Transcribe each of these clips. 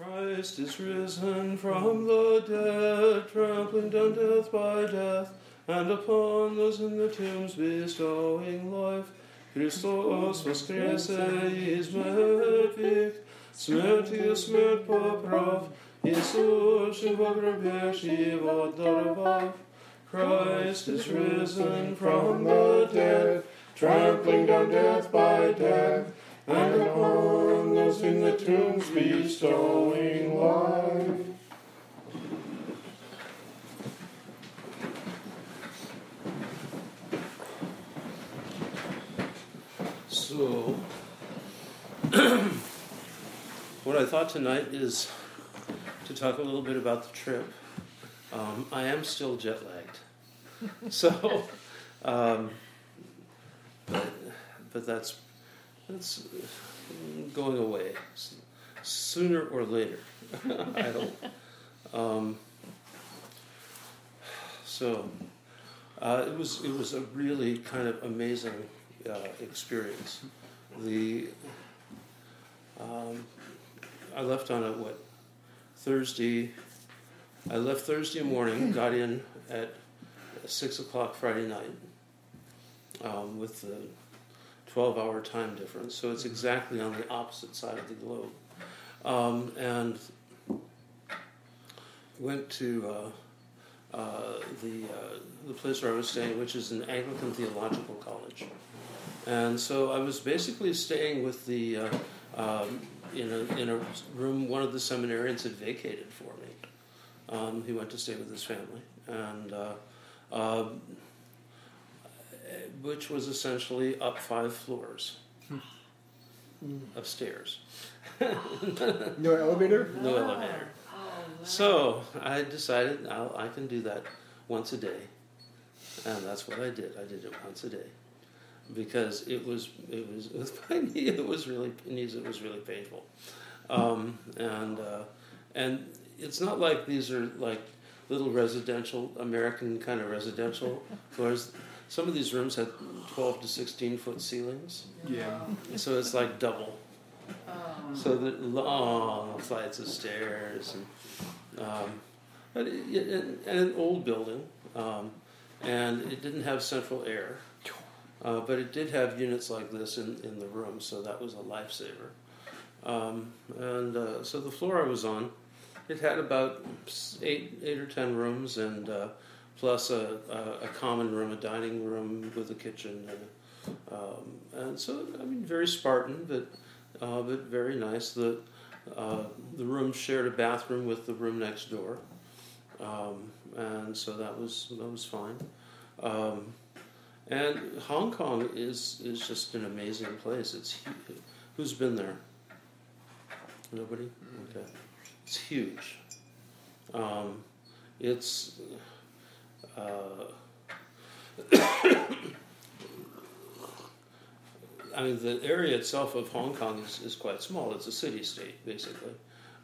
Christ is risen from the dead, trampling down death by death, and upon those in the tombs bestowing life. Christos voskreσε εις μετβικ, smrtius smrt poprav, Iisus in pogrebe život darovav. Christ is risen from the dead, trampling down death by death, and upon those in the tombs bestowing life. So, what I thought tonight is to talk a little bit about the trip. I am still jet lagged, so, but that's going away sooner or later. I don't. So it was a really kind of amazing experience. I left on Thursday. I left Thursday morning, got in at 6 o'clock Friday night with the 12-hour time difference. So it's exactly on the opposite side of the globe. And went to the place where I was staying, which is an Anglican theological college. And so I was basically staying with the in a room one of the seminarians had vacated for me. He went to stay with his family, and which was essentially up 5 floors of stairs. No elevator? No elevator. So I decided I can do that once a day, and that's what I did. I did it once a day because it was with my knee. It was really painful, and it's not like these are like little residential American kind of residential floors. Some of these rooms had 12 to 16 foot ceilings. Yeah. So it's like double. So the long flights of stairs, and an old building, and it didn't have central air, but it did have units like this in the room, so that was a lifesaver. So the floor I was on, it had about 8 or 10 rooms, and plus a common room, a dining room with a kitchen, and so I mean very Spartan, but very nice. The room shared a bathroom with the room next door, and so that was fine. And Hong Kong is just an amazing place. It's who's been there? Nobody? Okay. It's huge. It's I mean, the area itself of Hong Kong is quite small. It's a city-state, basically,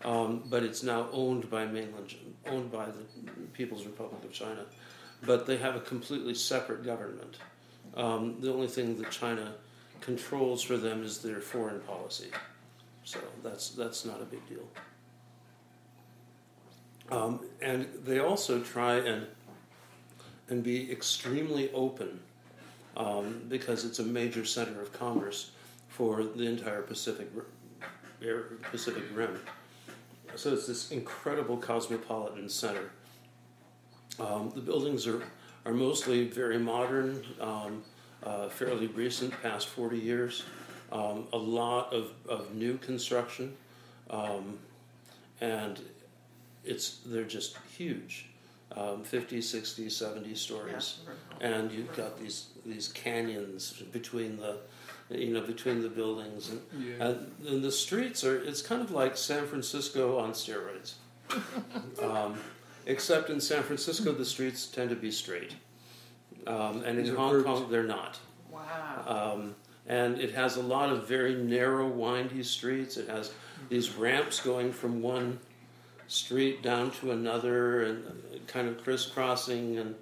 but it's now owned by the People's Republic of China. But they have a completely separate government. The only thing that China controls for them is their foreign policy. So that's not a big deal. And they also try and be extremely open. Because it's a major center of commerce for the entire Pacific Rim. So it's this incredible cosmopolitan center. The buildings are mostly very modern, fairly recent, past 40 years. A lot of new construction, and they're just huge. 50, 60, 70 stories, and you've got these canyons between the buildings, and the streets it's kind of like San Francisco on steroids, except in San Francisco the streets tend to be straight, and in Hong Kong they're not. Wow. And it has a lot of very narrow, windy streets. It has these ramps going from one street down to another, and kind of crisscrossing and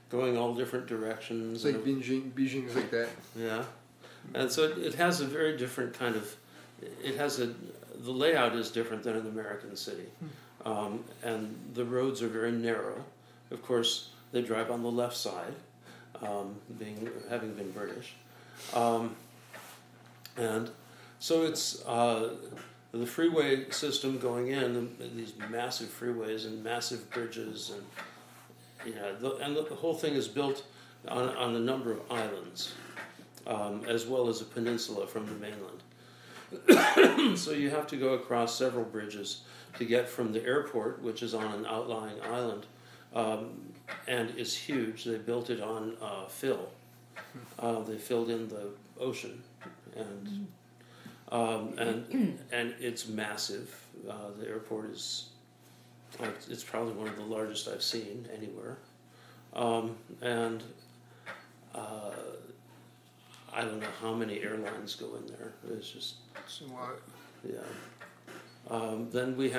going all different directions. It's like Beijing's like that. Yeah, and so it has a very different kind of. It has the layout is different than an American city, and the roads are very narrow. Of course, they drive on the left side, having been British, and so it's the freeway system going in, these massive freeways and massive bridges, and the whole thing is built on a number of islands, as well as a peninsula from the mainland. So you have to go across several bridges to get from the airport, which is on an outlying island, and is huge. They built it on fill. They filled in the ocean, and it's massive. The airport is it's probably one of the largest I've seen anywhere, and I don't know how many airlines go in there. It's a lot. Yeah. Then we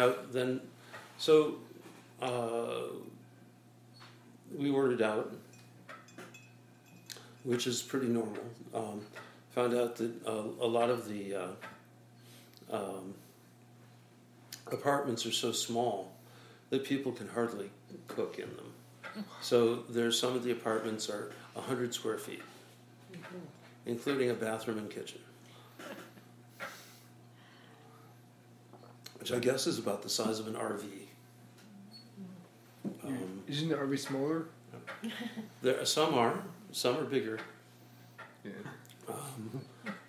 ordered out, which is pretty normal. Found out that a lot of the apartments are so small that people can hardly cook in them. So there's some of the apartments are 100 square feet, including a bathroom and kitchen, which I guess is about the size of an RV. Isn't the RV smaller? Some are bigger. Yeah.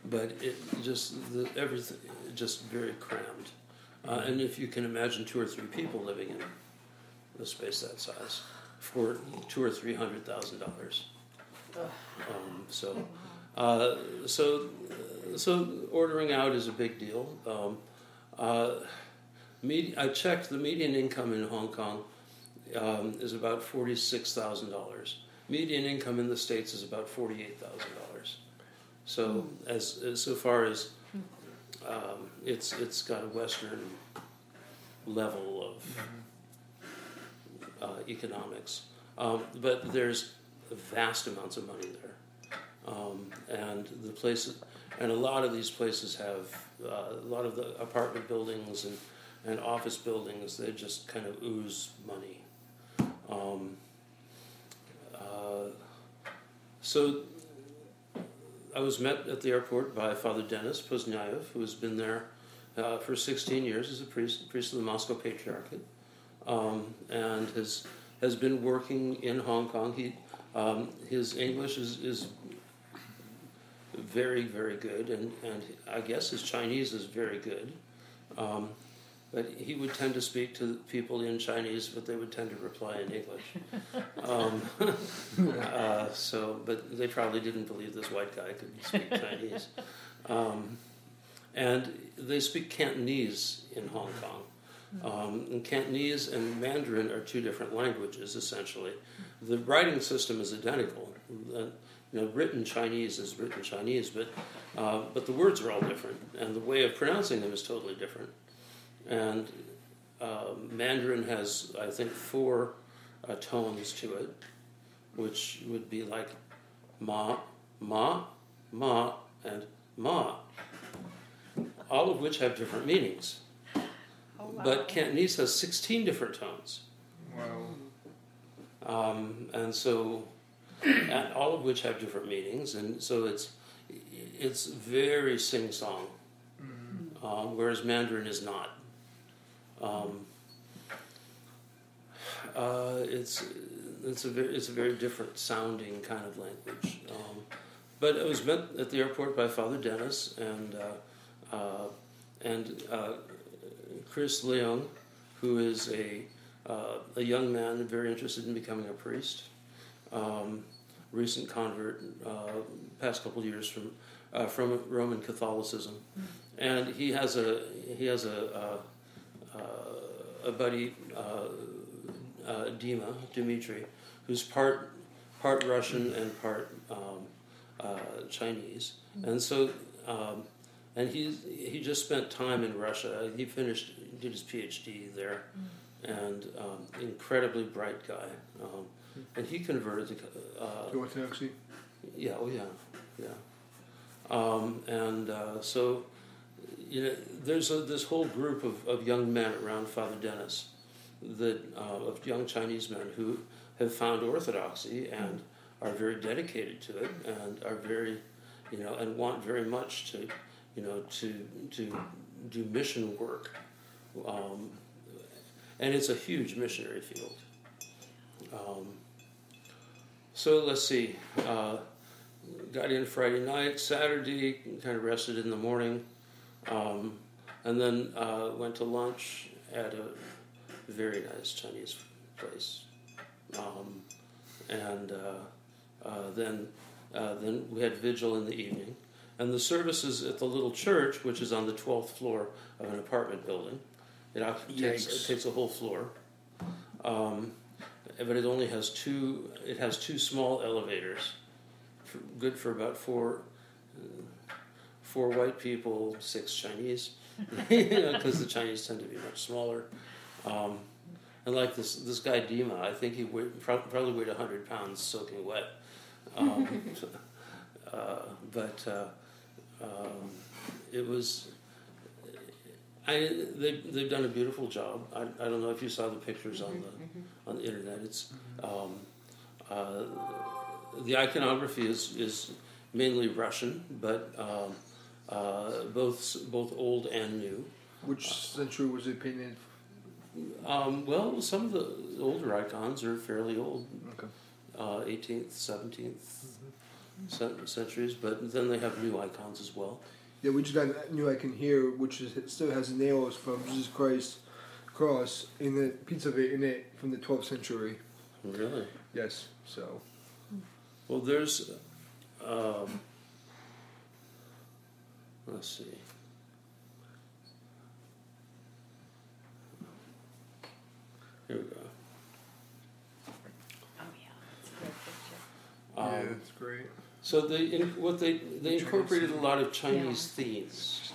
But everything just very crammed, and if you can imagine 2 or 3 people living in a space that size for $200,000 or $300,000, so ordering out is a big deal. I checked the median income in Hong Kong is about $46,000. Median income in the States is about $48,000. So so far as it's got a Western level of economics, but there's vast amounts of money there, and the places, and a lot of these places have a lot of the apartment buildings and office buildings. They just kind of ooze money. So I was met at the airport by Father Denis Poznyaev, who has been there for 16 years as a priest of the Moscow Patriarchate, and has been working in Hong Kong. His English is very, very good, and I guess his Chinese is very good. But he would tend to speak to people in Chinese, but they would tend to reply in English. But they probably didn't believe this white guy could speak Chinese. And they speak Cantonese in Hong Kong. And Cantonese and Mandarin are 2 different languages, essentially. The writing system is identical. Written Chinese is written Chinese, but the words are all different, and the way of pronouncing them is totally different. And Mandarin has, I think, 4 tones to it, which would be like ma, ma, ma, and ma, all of which have different meanings. Oh, wow. But Cantonese has 16 different tones. Wow. And all of which have different meanings, and so it's very sing-song, whereas Mandarin is not. It's a very different sounding kind of language. But I was met at the airport by Father Denis and Chris Leung, who is a young man very interested in becoming a priest, recent convert, past couple of years from Roman Catholicism, and he has a buddy, Dmitry, who's part Russian and part Chinese, and so and he just spent time in Russia. He did his PhD there, and incredibly bright guy, and he converted to Orthodoxy. Yeah, oh yeah. So there's this whole group of young men around Father Dennis, of young Chinese men who have found Orthodoxy and are very dedicated to it and are very, and want very much to do mission work. And it's a huge missionary field. So let's see. Got in Friday night, Saturday, kind of rested in the morning, and then went to lunch at a very nice Chinese place. Then we had vigil in the evening. And the services at the little church, which is on the 12th floor of an apartment building, it takes a whole floor. But it only has two small elevators, good for about four white people, 6 Chinese, because the Chinese tend to be much smaller. And like this guy Dima, I think he probably weighed 100 pounds soaking wet. It was. They've done a beautiful job. I don't know if you saw the pictures on the internet. It's the iconography is mainly Russian, but both old and new. Which century was it painted? Well, some of the older icons are fairly old. Okay. 18th, 17th centuries, but then they have new icons as well. Yeah, we just got a new icon here, which still has nails from Jesus Christ cross in the piece of it in it from the 12th century. Really? Yes. So. Well, there's. Let's see. Here we go. Oh yeah, that's a great picture. Yeah, that's great. So they incorporated a lot of Chinese themes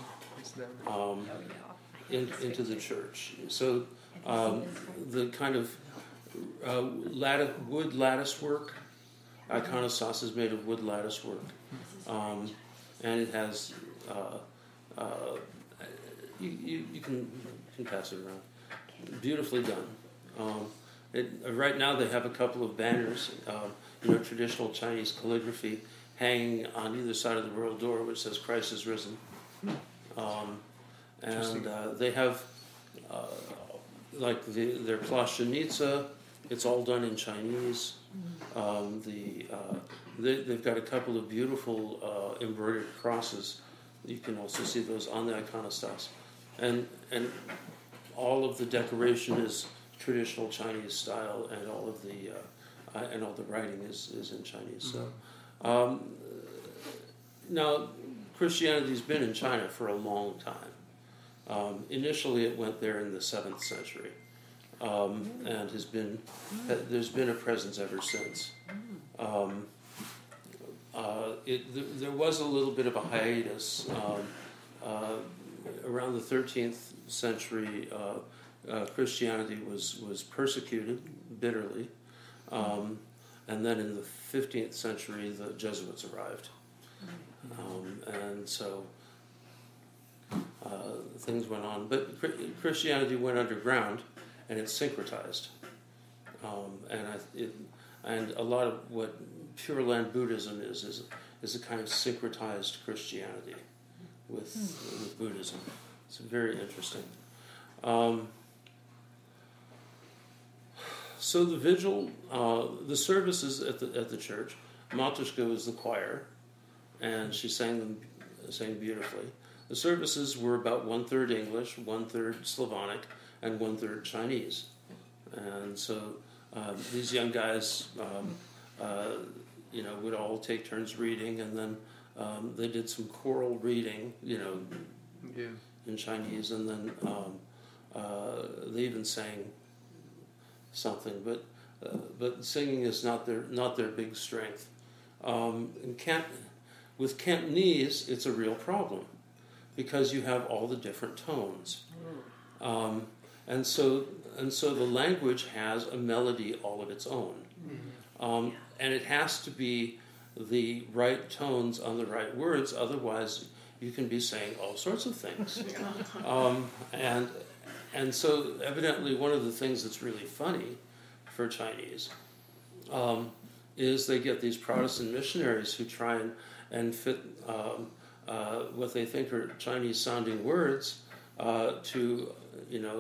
into the church. So the kind of wood lattice work, iconostas is made of wood lattice work, and it has you can pass it around. Beautifully done. Right now they have a couple of banners, traditional Chinese calligraphy, hanging on either side of the royal door, which says "Christ is risen," and they have like their plashchenitsa. It's all done in Chinese. They've got a couple of beautiful embroidered crosses. You can also see those on the iconostas, and all of the decoration is traditional Chinese style, and all the writing is in Chinese. So now Christianity's been in China for a long time. Initially, it went there in the 7th century, and there's been a presence ever since. There was a little bit of a hiatus around the 13th century. Christianity was persecuted bitterly, and then in the 15th century the Jesuits arrived, and so things went on. But Christianity went underground, and it's syncretized, and a lot of what Pure Land Buddhism is a kind of syncretized Christianity with Buddhism. It's very interesting. So the vigil, the services at the church, Matushka was the choir, and she sang beautifully. The services were about 1/3 English, 1/3 Slavonic, and 1/3 Chinese. And so these young guys, would all take turns reading, and then they did some choral reading, in Chinese, and then they even sang something, but singing is not their big strength. With Cantonese, it's a real problem because you have all the different tones, and so the language has a melody all of its own, and it has to be the right tones on the right words. Otherwise, you can be saying all sorts of things. And so evidently one of the things that's really funny for Chinese is they get these Protestant missionaries who try and fit what they think are Chinese-sounding words to,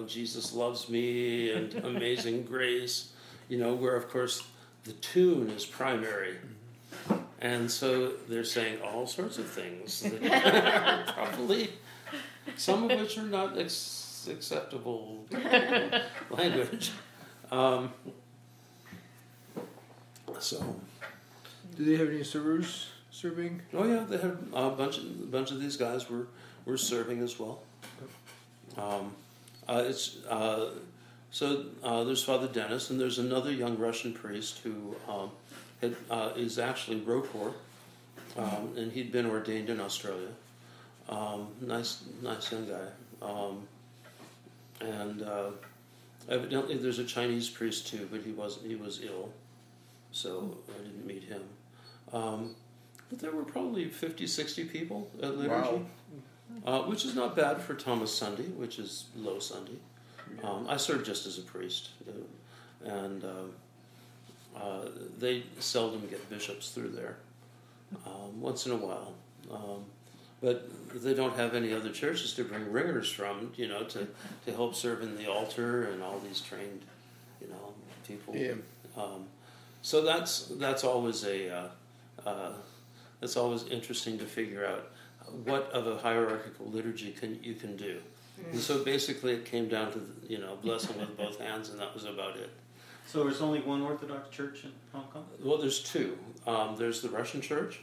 Jesus loves me and Amazing Grace, where, of course, the tune is primary. And so they're saying all sorts of things that probably, some of which are not acceptable language. So, do they have any servers serving? Oh yeah, they had a bunch of these guys were serving as well. There's Father Dennis, and there's another young Russian priest who is actually Rotor, and he'd been ordained in Australia. Nice young guy. And evidently there's a Chinese priest too, but he was ill, so I didn't meet him. But there were probably 50, 60 people at liturgy, which is not bad for Thomas Sunday, which is low Sunday. I served just as a priest, and they seldom get bishops through there, once in a while. But they don't have any other churches to bring ringers from, to help serve in the altar and all these trained, people. Yeah. So that's always that's always interesting to figure out what of a hierarchical liturgy you can do. And so basically it came down to, blessing with both hands, and that was about it. So there's only one Orthodox church in Hong Kong? Well, there's two. There's the Russian church,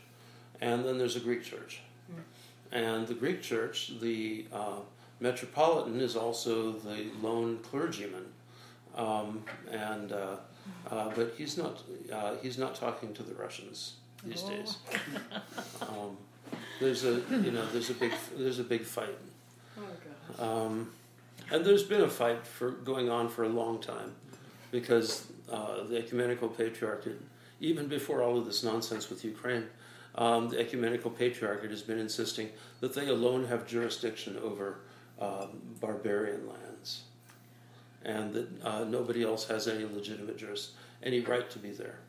and then there's a Greek church. And the Greek church, the Metropolitan is also the lone clergyman, but he's not talking to the Russians these days. There's a big fight. Oh God. And there's been a fight going on for a long time, because the Ecumenical Patriarchate, even before all of this nonsense with Ukraine, the Ecumenical Patriarchate has been insisting that they alone have jurisdiction over barbarian lands, and that nobody else has any legitimate any right to be there.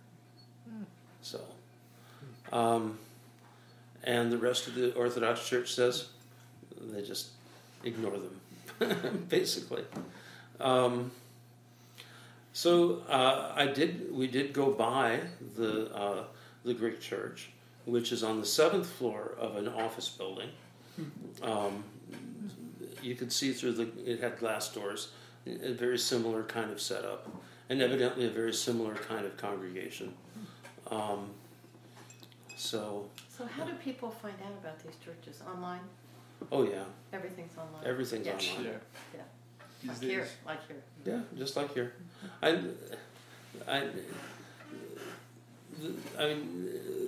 So, and the rest of the Orthodox Church says they just ignore them, basically. We did go by the Greek church, which is on the 7th floor of an office building. You could see through it had glass doors, a very similar kind of setup, and evidently a very similar kind of congregation. So how do people find out about these churches? Online? Oh yeah. Everything's online. Everything's Yes. online. Yeah. These Like days. here. Like here. Yeah, just like here.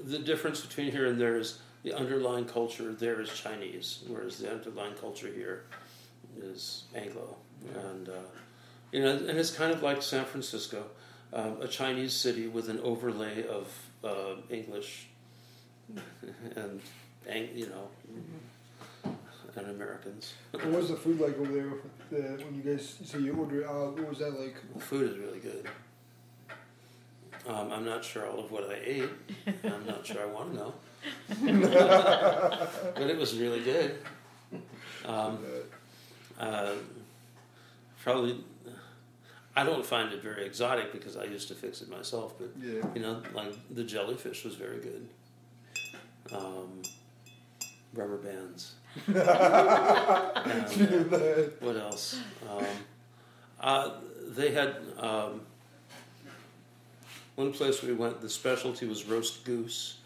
The difference between here and there is the underlying culture there is Chinese, whereas the underlying culture here is Anglo, and and it's kind of like San Francisco, a Chinese city with an overlay of English and and Americans. What was the food like over there when you guys you ordered out? What was that like? The food is really good. I'm not sure all of what I ate. I'm not sure I want to know. But it was really good. Probably, I don't find it very exotic because I used to fix it myself. But like the jellyfish was very good. Rubber bands. And, what else? They had one place we went. The specialty was roast goose.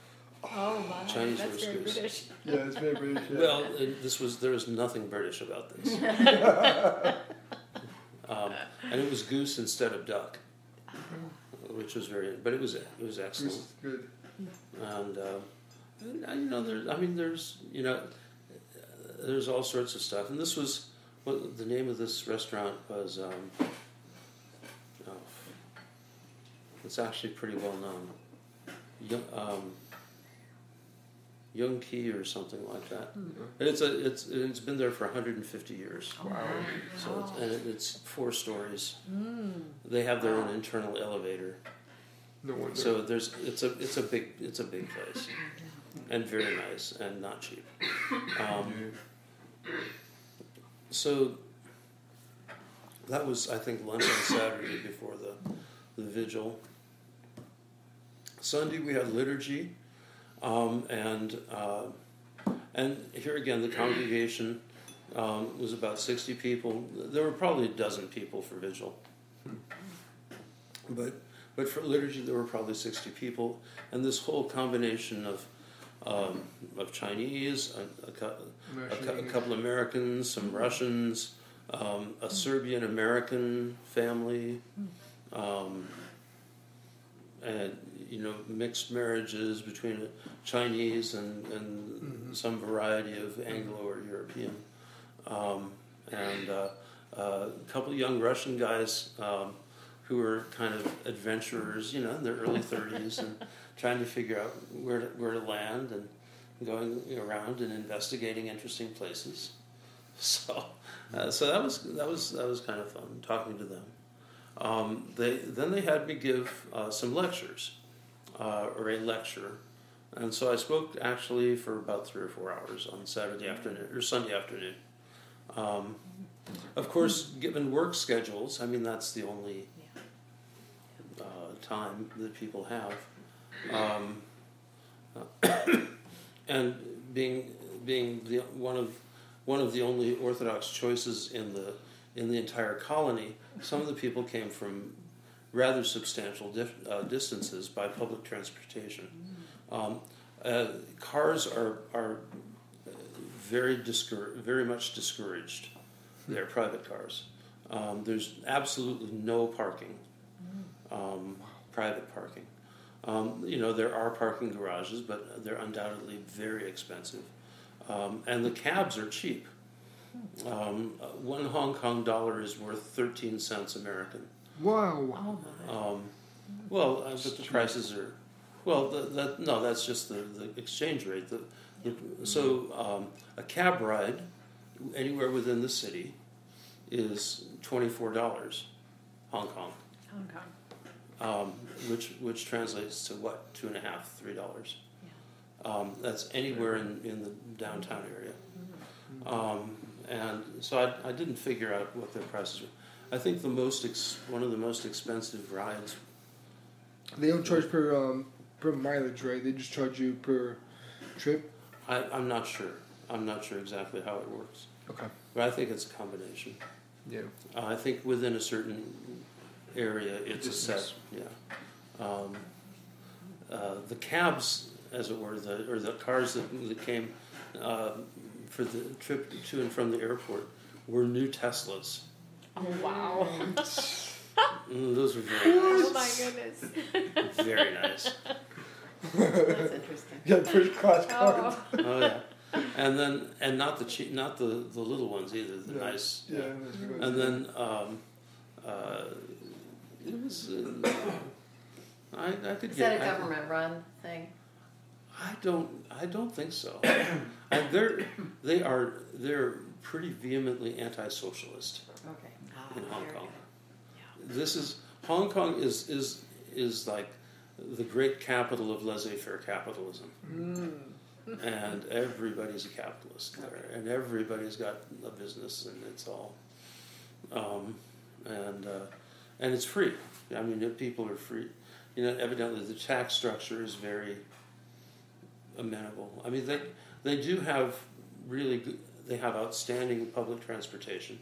Oh my! Chinese That's roast very goose. British. Yeah, it's very British. Yeah. Well, there was nothing British about this, and it was goose instead of duck, which was but it was excellent. It's good. And there's all sorts of stuff, and this was the name of this restaurant was. It's actually pretty well known. Yongki or something like that. And it's been there for 150 years. Wow. So it's 4 stories. They have their own internal elevator. No wonder. So it's a big place, and very nice and not cheap. So that was, I think, lunch on Saturday before the vigil. Sunday we had liturgy, and here again the congregation was about 60 people. There were probably a dozen people for vigil, but for liturgy there were probably 60 people, and this whole combination of Chinese, a couple Americans, some Russians, a Serbian American family, and mixed marriages between a Chinese and some variety of Anglo or European, and a couple of young Russian guys who were kind of adventurers, in their early 30s, and trying to figure out where to land, and going around and investigating interesting places. So that was kind of fun talking to them. They had me give some lectures, or a lecture, and so I spoke actually for about 3 or 4 hours on Saturday afternoon or Sunday afternoon. Of course, given work schedules, I mean that's the only time that people have, and being one of the only Orthodox choices in the entire colony, some of the people came from rather substantial distances by public transportation. Cars are very much discouraged. They're private cars. There's absolutely no parking, private parking. There are parking garages, but they're undoubtedly very expensive. And the cabs are cheap. 1 Hong Kong dollar is worth 13 cents American. Wow. But the prices are, that's just the exchange rate. So a cab ride anywhere within the city is $24 Hong Kong. Which translates to what, $2.50, $3. That's anywhere in the downtown area. And so I didn't figure out what their prices were. I think one of the most expensive rides. They don't charge per mileage, right? They just charge you per trip. I'm not sure. I'm not sure exactly how it works. Okay. But I think it's a combination. Yeah. I think within a certain area, it's a set. Yeah. The cabs, as it were, or the cars that came for the trip to and from the airport were new Teslas. Oh, wow. Those were very nice. Oh, my goodness. Very nice. That's interesting. Yeah, first class cars. Oh yeah. And not the cheap, not the little ones either. The nice. Yeah. And then it was. I could Is get. that a government-run thing? I don't think so. And they're pretty vehemently anti-socialist. Okay. In Hong Kong. Yeah. This is Hong Kong is like the great capital of laissez-faire capitalism. And everybody's a capitalist there, and everybody's got a business, and it's all, and it's free. I mean, people are free. Evidently the tax structure is very amenable. I mean, they do have really good, they have outstanding public transportation,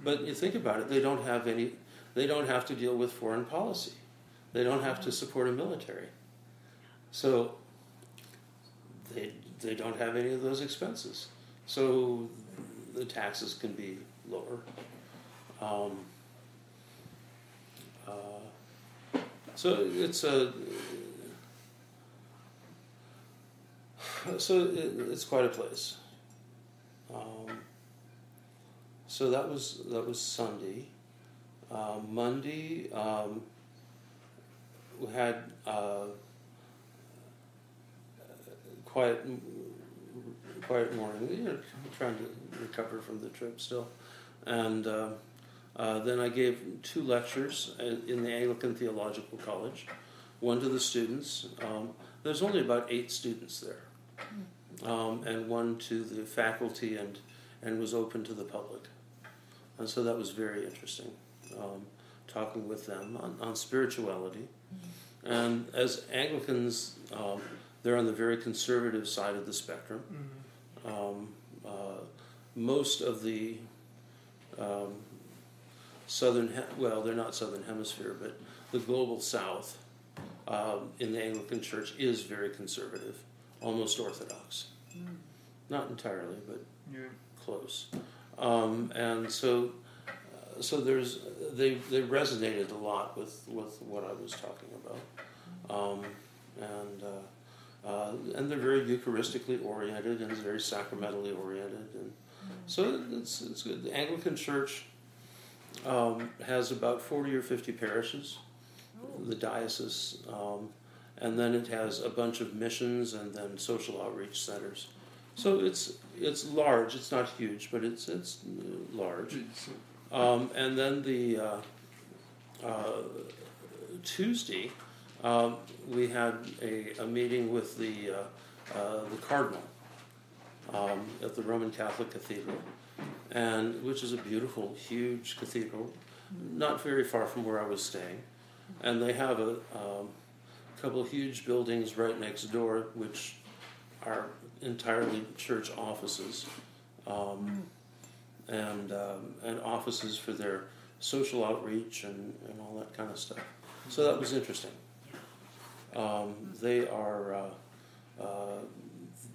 but you think about it, they don't have to deal with foreign policy. They don't have to support a military. So they don't have any of those expenses. So the taxes can be lower. So it's quite a place. So that was Sunday. Monday we had quite quiet morning, trying to recover from the trip still. And then I gave 2 lectures in the Anglican Theological College, one to the students. There's only about 8 students there, and one to the faculty and was open to the public. And so that was very interesting, talking with them on spirituality. And as Anglicans, they're on the very conservative side of the spectrum. Most of the they're not Southern Hemisphere, but the global South in the Anglican Church is very conservative, almost Orthodox. Not entirely, but close. And so they resonated a lot with what I was talking about, and they're very Eucharistically oriented and very sacramentally oriented, and so it's good. The Anglican Church has about 40 or 50 parishes, the diocese, and then it has a bunch of missions and then social outreach centers. So it's large. It's not huge, but it's large. And then the Tuesday, we had a meeting with the Cardinal at the Roman Catholic Cathedral, and which is a beautiful, huge cathedral, not very far from where I was staying. And they have a couple of huge buildings right next door, which are entirely church offices, and offices for their social outreach and all that kind of stuff. So that was interesting.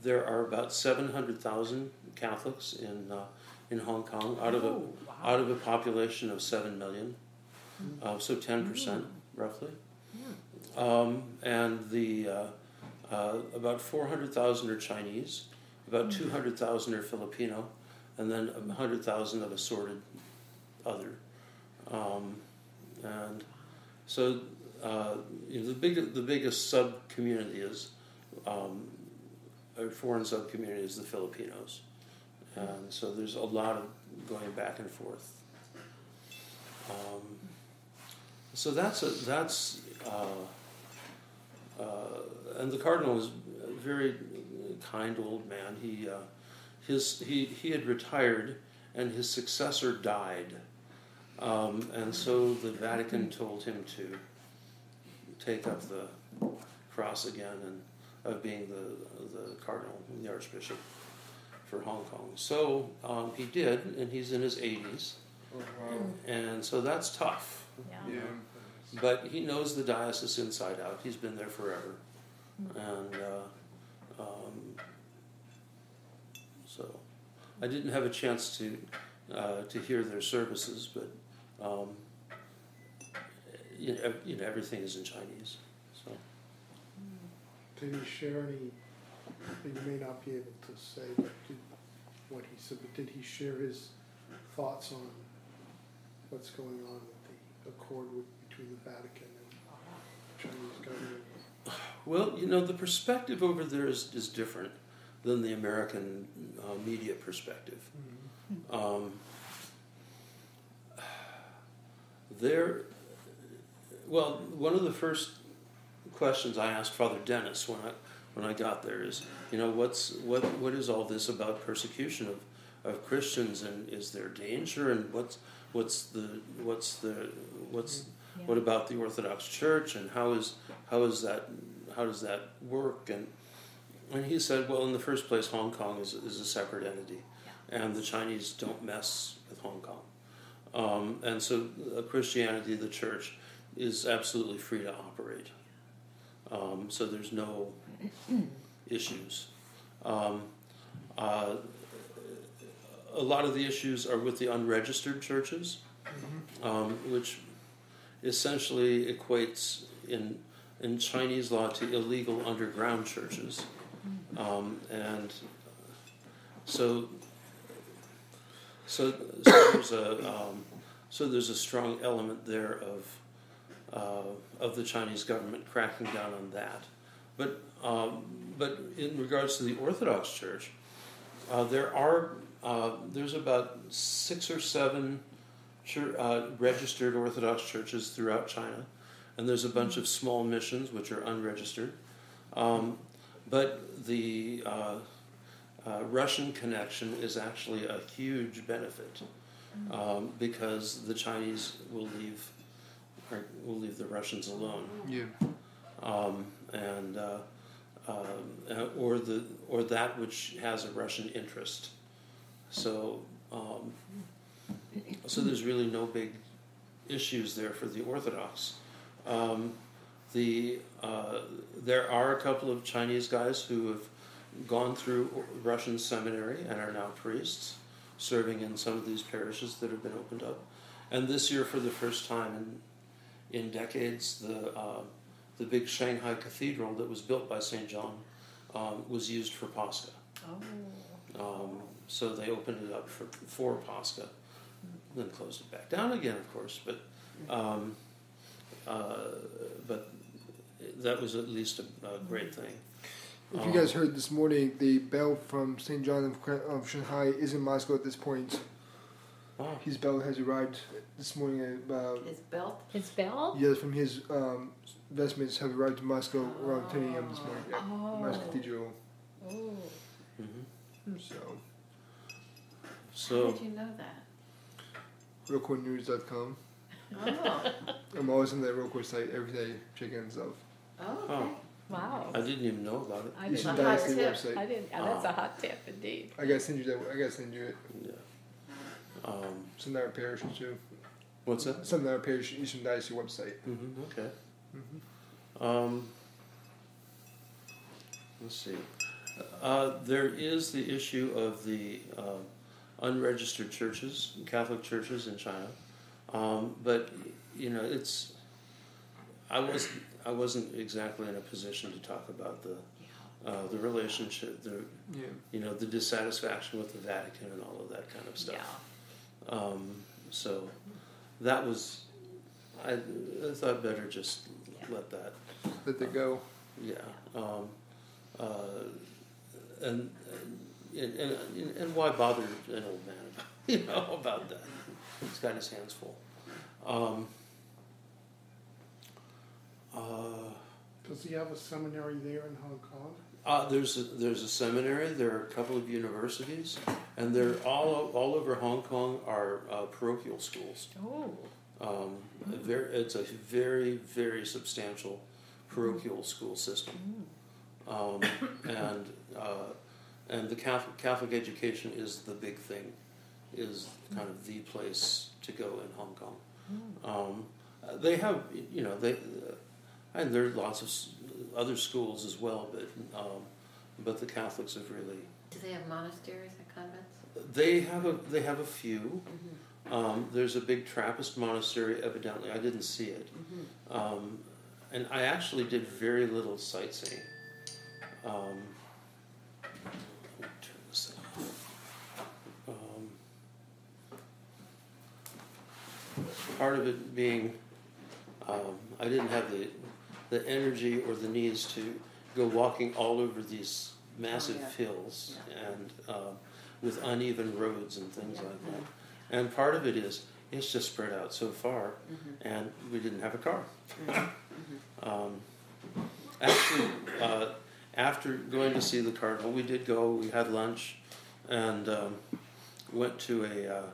There are about 700,000 Catholics in Hong Kong out of a population of 7 million, so 10% roughly, and about 400,000 are Chinese, about 200,000 are Filipino, and then 100,000 of assorted other, and so the biggest sub community is. A foreign sub-community is the Filipinos, and so there's a lot of going back and forth. So and the Cardinal is a very kind old man. He had retired, and his successor died, and so the Vatican told him to take up the cross again and of being the Cardinal, the Archbishop for Hong Kong. So he did, and he's in his 80s. Oh, wow. And so that's tough. Yeah. But he knows the diocese inside out. He's been there forever. And so I didn't have a chance to hear their services, but everything is in Chinese. So. Did he share any, you may not be able to say what he said, but did he share his thoughts on what's going on with the accord between the Vatican and the Chinese government? Well, the perspective over there is different than the American media perspective. Mm-hmm. One of the first questions I asked Father Dennis when I got there is, what is all this about persecution of Christians, and is there danger, and what about the Orthodox Church, and how does that work, and he said, well, in the first place, Hong Kong is a separate entity, and the Chinese don't mess with Hong Kong, and so Christianity, the Church, is absolutely free to operate. So there's no issues. A lot of the issues are with the unregistered churches, which essentially equates in Chinese law to illegal underground churches, and so there's a strong element there of the Chinese government cracking down on that. But in regards to the Orthodox Church, There's about 6 or 7 registered Orthodox churches throughout China, and there's a bunch of small missions which are unregistered. But the Russian connection is actually a huge benefit because the Chinese will leave the Russians alone. Yeah. Or that which has a Russian interest. So there's really no big issues there for the Orthodox. There are a couple of Chinese guys who have gone through Russian seminary and are now priests, serving in some of these parishes that have been opened up. And this year, for the first time in decades, the big Shanghai Cathedral that was built by St. John was used for Pascha. So they opened it up for Pascha, then closed it back down again, of course. But that was at least a great thing. If you guys heard this morning, the bell from St. John of Shanghai is in Moscow at this point. Oh. His bell has arrived this morning at about... His belt? His bell? Yes, from his vestments have arrived to Moscow around 10 a.m. this morning at Mass Cathedral. Oh. Mm-hmm. How did you know that? RealCoreNews.com. Oh. I'm always on that RealCore site every day, checking stuff. Oh, okay. Wow. I didn't even know about it. I Eastern didn't. Dynasty tip. website. I didn't. That's a hot tip indeed. I gotta send you that. I gotta send you it. Yeah. Some of our parish too. What's that? Some of our parish Eastern Dynasty website. Mm-hmm. Okay. Mm-hmm. Let's see. There is the issue of the unregistered churches, Catholic churches in China, but it's. I wasn't exactly in a position to talk about the relationship, the dissatisfaction with the Vatican and all of that kind of stuff. Yeah. So that was. I thought better just let that. Let it go. Yeah. And why bother an old man about that? He's got his hands full. Does he have a seminary there in Hong Kong? There's a seminary. There are a couple of universities, and they're all over Hong Kong are parochial schools. Oh. It's a very, very substantial parochial school system, and the Catholic education is the big thing, is kind of the place to go in Hong Kong. They have, and there are lots of other schools as well, but the Catholics have really. Do they have monasteries and convents? They have a few. There's a big Trappist monastery, evidently. I didn't see it. And I actually did very little sightseeing. Let me turn this off. Part of it being I didn't have the energy or the needs to go walking all over these massive hills and with uneven roads and things like that. And part of it is it's just spread out so far, and we didn't have a car. Actually, after going to see the Cardinal, we did go. We had lunch, and went to a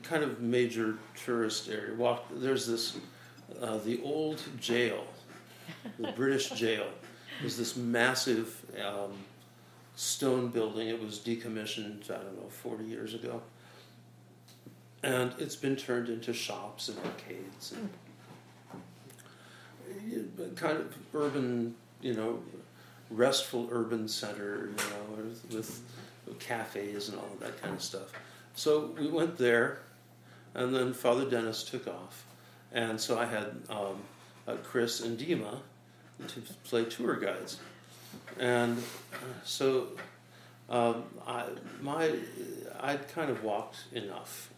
kind of major tourist area. There's this the old jail, the British jail. Is this massive stone building. It was decommissioned, 40 years ago. And it's been turned into shops and arcades and kind of urban, restful urban center, with cafes and all of that kind of stuff. So we went there, and then Father Dennis took off. And so I had Chris and Dima to play tour guides. And so I'd kind of walked enough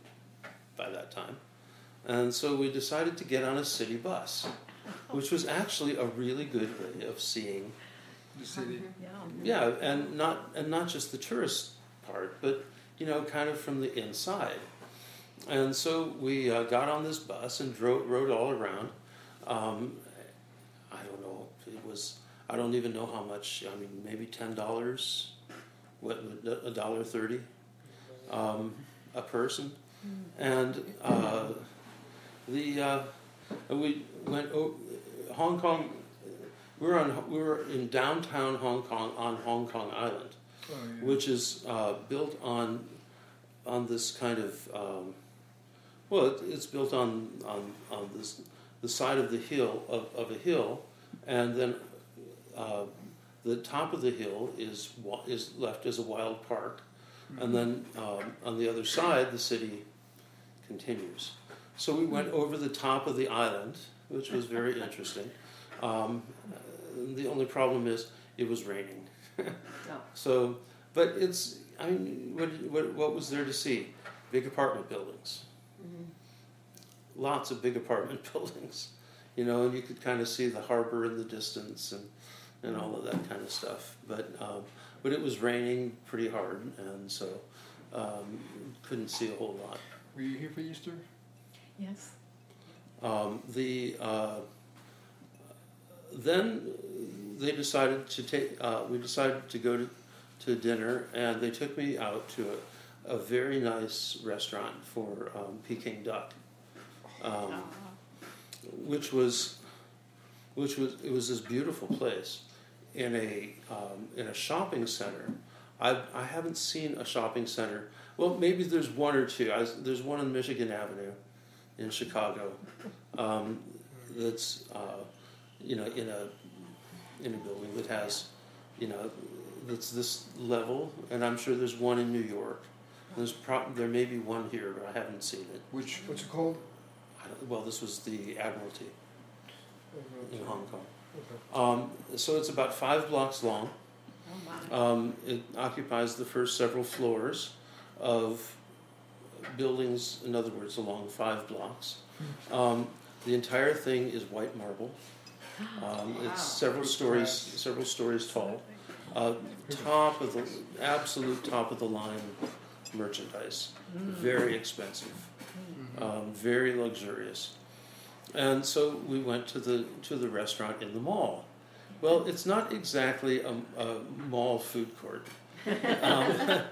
by that time. And so we decided to get on a city bus, which was actually a really good way of seeing The city. Yeah. Yeah, and not just the tourist part, but kind of from the inside. And so we got on this bus and rode all around. I don't know. I don't even know how much. I mean, maybe $10. What, $1.30 a person, and we went Hong Kong. We were in downtown Hong Kong on Hong Kong Island, which is built on this kind of it's built on this the side of the hill of a hill, and then the top of the hill is left as a wild park, and then on the other side the city continues. So we went over the top of the island, which was very interesting. The only problem is it was raining. So, but it's, I mean, what was there to see? Big apartment buildings. Lots of big apartment buildings. And you could kind of see the harbor in the distance and all of that kind of stuff. But it was raining pretty hard, and so couldn't see a whole lot. Were you here for Easter? Yes. Then they decided to take. We decided to go to dinner, and they took me out to a very nice restaurant for Peking duck, which was this beautiful place in a shopping center. I haven't seen a shopping center. Well, maybe there's one or two. There's one on Michigan Avenue in Chicago. That's in a building that has that's this level, and I'm sure there's one in New York. There may be one here, but I haven't seen it. What's it called? This was the Admiralty in Hong Kong. Okay. So it's about 5 blocks long. Oh my. It occupies the first several floors of buildings, in other words, along 5 blocks. The entire thing is white marble. It's several stories tall. Absolute top of the line merchandise. Very expensive. Very luxurious. And so we went to the restaurant in the mall. Well, it's not exactly a mall food court. And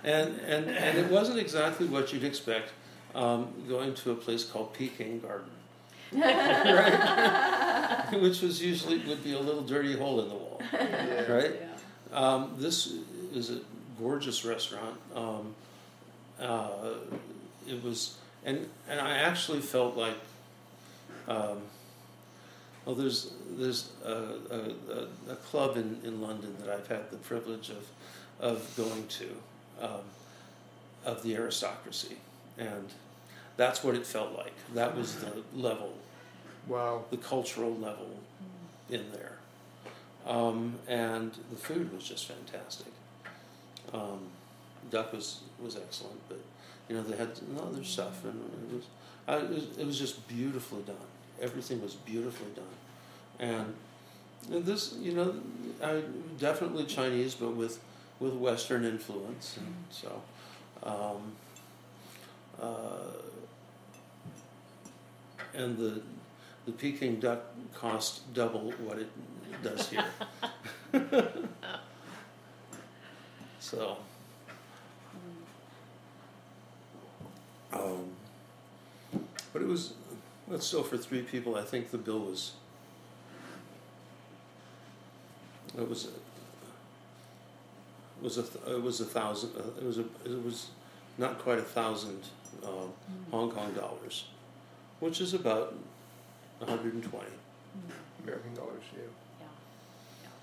it wasn't exactly what you'd expect going to a place called Peking Garden. Right? Which would be a little dirty hole in the wall. Right? Yeah. This is a gorgeous restaurant. It was, and I actually felt like, there's a club in London that I've had the privilege of going to, of the aristocracy, and that's what it felt like. That was the level, Wow, the cultural level in there, and the food was just fantastic. Duck was excellent, but they had other stuff, and it was just beautifully done. Everything was beautifully done, and this, definitely Chinese, but with Western influence, and so. And the Peking duck cost double what it does here. So, but but still for 3 people, I think the bill was. It was $1,000. It was not quite 1,000 Hong Kong dollars, which is about 120 American dollars. Yeah.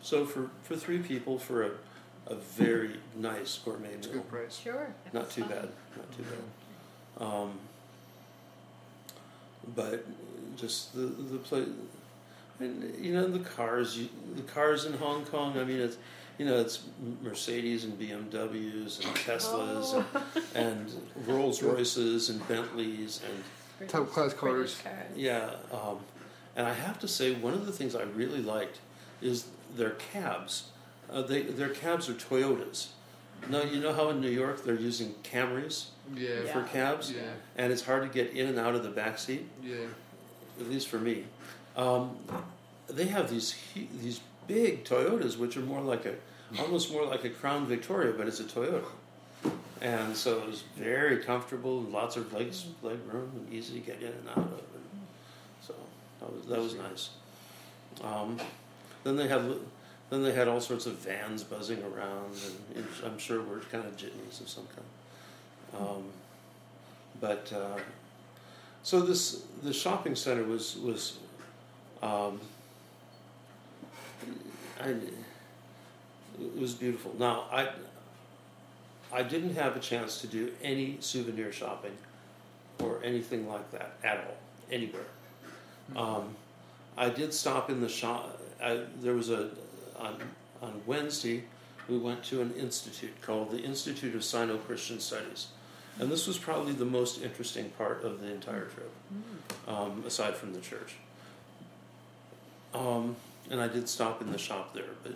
So for 3 people for a very nice gourmet It's a meal, good price. Sure. not too bad, but just the place, and the cars in Hong Kong. I mean, it's Mercedes and BMWs and Teslas and Rolls Royces and Bentleys and Top class cars. yeah. And I have to say, one of the things I really liked is their cabs. Their cabs are Toyotas. Now, you know how in New York they're using Camrys for cabs? Yeah. And it's hard to get in and out of the back seat? Yeah. At least for me. They have these big Toyotas, which are almost more like a Crown Victoria, but it's a Toyota. And so it was very comfortable, lots of leg room, and easy to get in and out of. And so that was nice. Then they had all sorts of vans buzzing around, and I'm sure were kind of jitneys of some kind. So the shopping center was it was beautiful. Now I didn't have a chance to do any souvenir shopping or anything like that at all anywhere. I did stop in the shop. There was on Wednesday we went to an institute called the Institute of Sino-Christian Studies. And this was probably the most interesting part of the entire trip, aside from the church. And I did stop in the shop there, but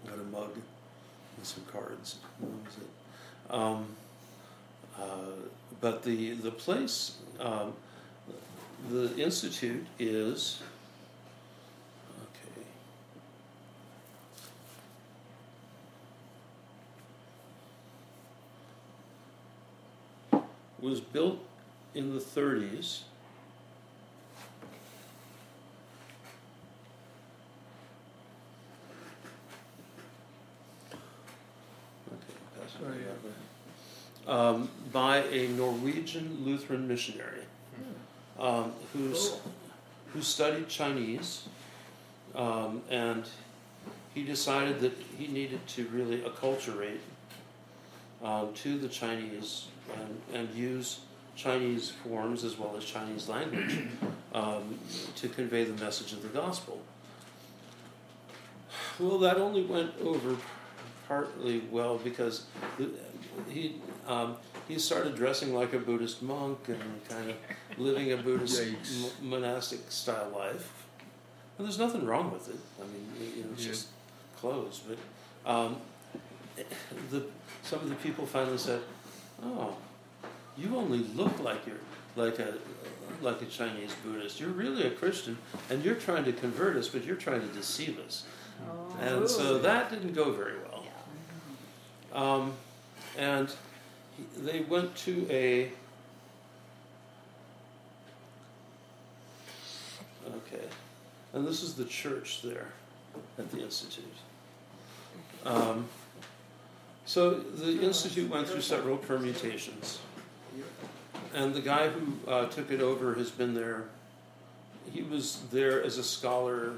got a mug and some cards. That was it. But the place, the institute is was built in the 30s. By a Norwegian Lutheran missionary who studied Chinese, and he decided that he needed to really acculturate to the Chinese and use Chinese forms as well as Chinese language to convey the message of the gospel. Well, that only went over partly well because he started dressing like a Buddhist monk and kind of living a Buddhist monastic style life. And there's nothing wrong with it. I mean, it's just clothes. But some of the people finally said, "Oh, you only look like you're like a Chinese Buddhist. You're really a Christian, and you're trying to convert us, but you're trying to deceive us." Oh. And so that didn't go very well. Yeah. And they went to and this is the church there at the institute. So the institute went through several permutations, and the guy who took it over has been there. He was there as a scholar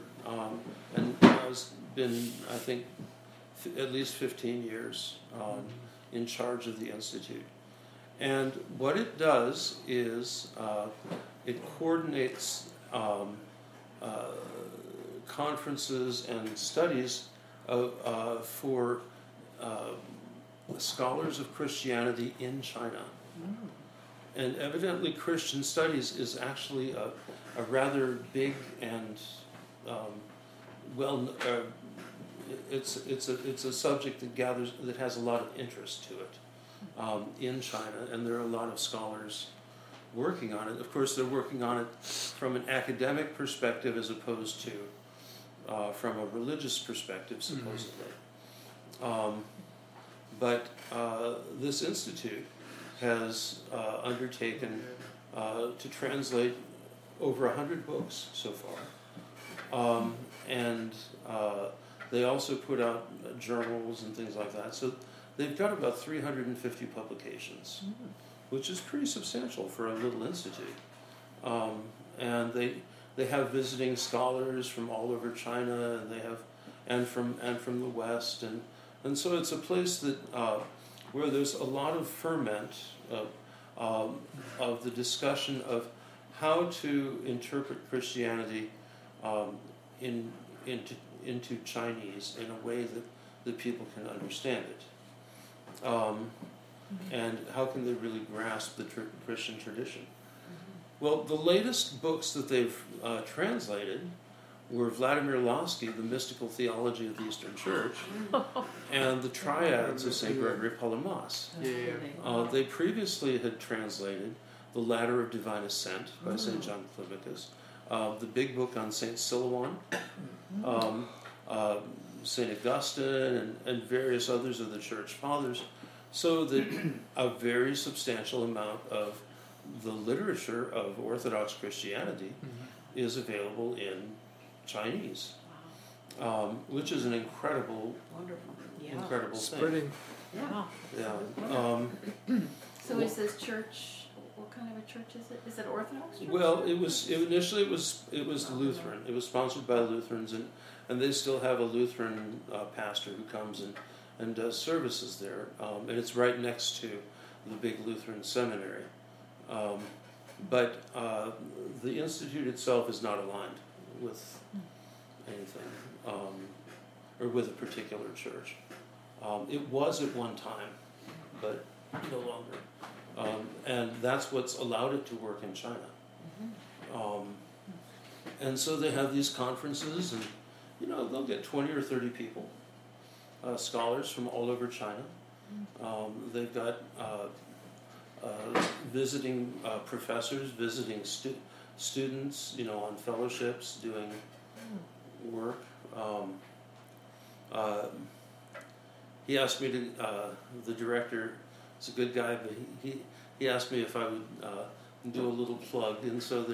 and has been, I think, at least 15 years in charge of the institute. And what it does is it coordinates conferences and studies for scholars of Christianity in China. And evidently Christian studies is actually a rather big and it's a subject that has a lot of interest to it in China, and there are a lot of scholars working on it. Of course, they're working on it from an academic perspective as opposed to from a religious perspective, supposedly. But this institute has undertaken to translate over 100 books so far. And they also put out journals and things like that. So they've got about 350 publications, which is pretty substantial for a little institute. And they have visiting scholars from all over China, and they have and from the West, and so it's a place that where there's a lot of ferment of the discussion of how to interpret Christianity into Chinese in a way that people can understand it, and how can they really grasp the Christian tradition. Well, the latest books that they've translated were Vladimir Lossky, The Mystical Theology of the Eastern Church, and the Triads of St. Gregory Palamas. They previously had translated The Ladder of Divine Ascent by St. John Climacus, the big book on St. Silouan, St. Augustine, and various others of the Church Fathers, so that a very substantial amount of the literature of Orthodox Christianity is available in Chinese, which is an incredible, Wonderful. Yeah. incredible thing. Spreading. Yeah. Yeah. So is this church, what kind of a church is it? Is it Orthodox church? Well, initially it was Lutheran. It was sponsored by Lutherans, and they still have a Lutheran pastor who comes and does services there. And it's right next to the big Lutheran seminary. But the institute itself is not aligned with anything, or with a particular church. It was at one time, but no longer. And that's what's allowed it to work in China. And so they have these conferences, and they'll get 20 or 30 people, scholars from all over China. They've got visiting professors, visiting students, on fellowships, doing work. He asked me to, the director, is a good guy, but he asked me if I would do a little plug, and so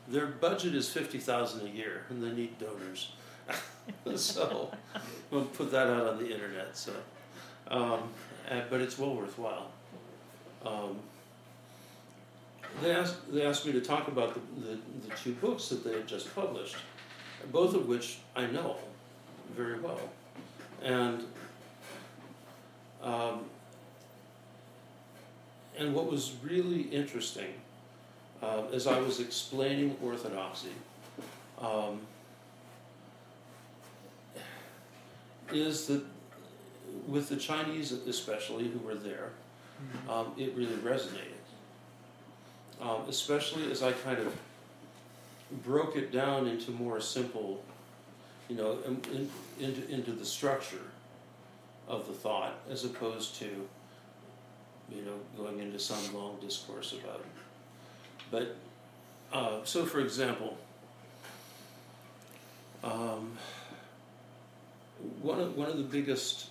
their budget is $50,000 a year, and they need donors. So we'll put that out on the internet. So, but it's well worthwhile. They asked me to talk about the two books that they had just published, both of which I know very well, and what was really interesting as I was explaining Orthodoxy is that with the Chinese especially who were there, it really resonated. Especially as I kind of broke it down into more simple, into the structure of the thought, as opposed to, going into some long discourse about it. But, so for example, one of the biggest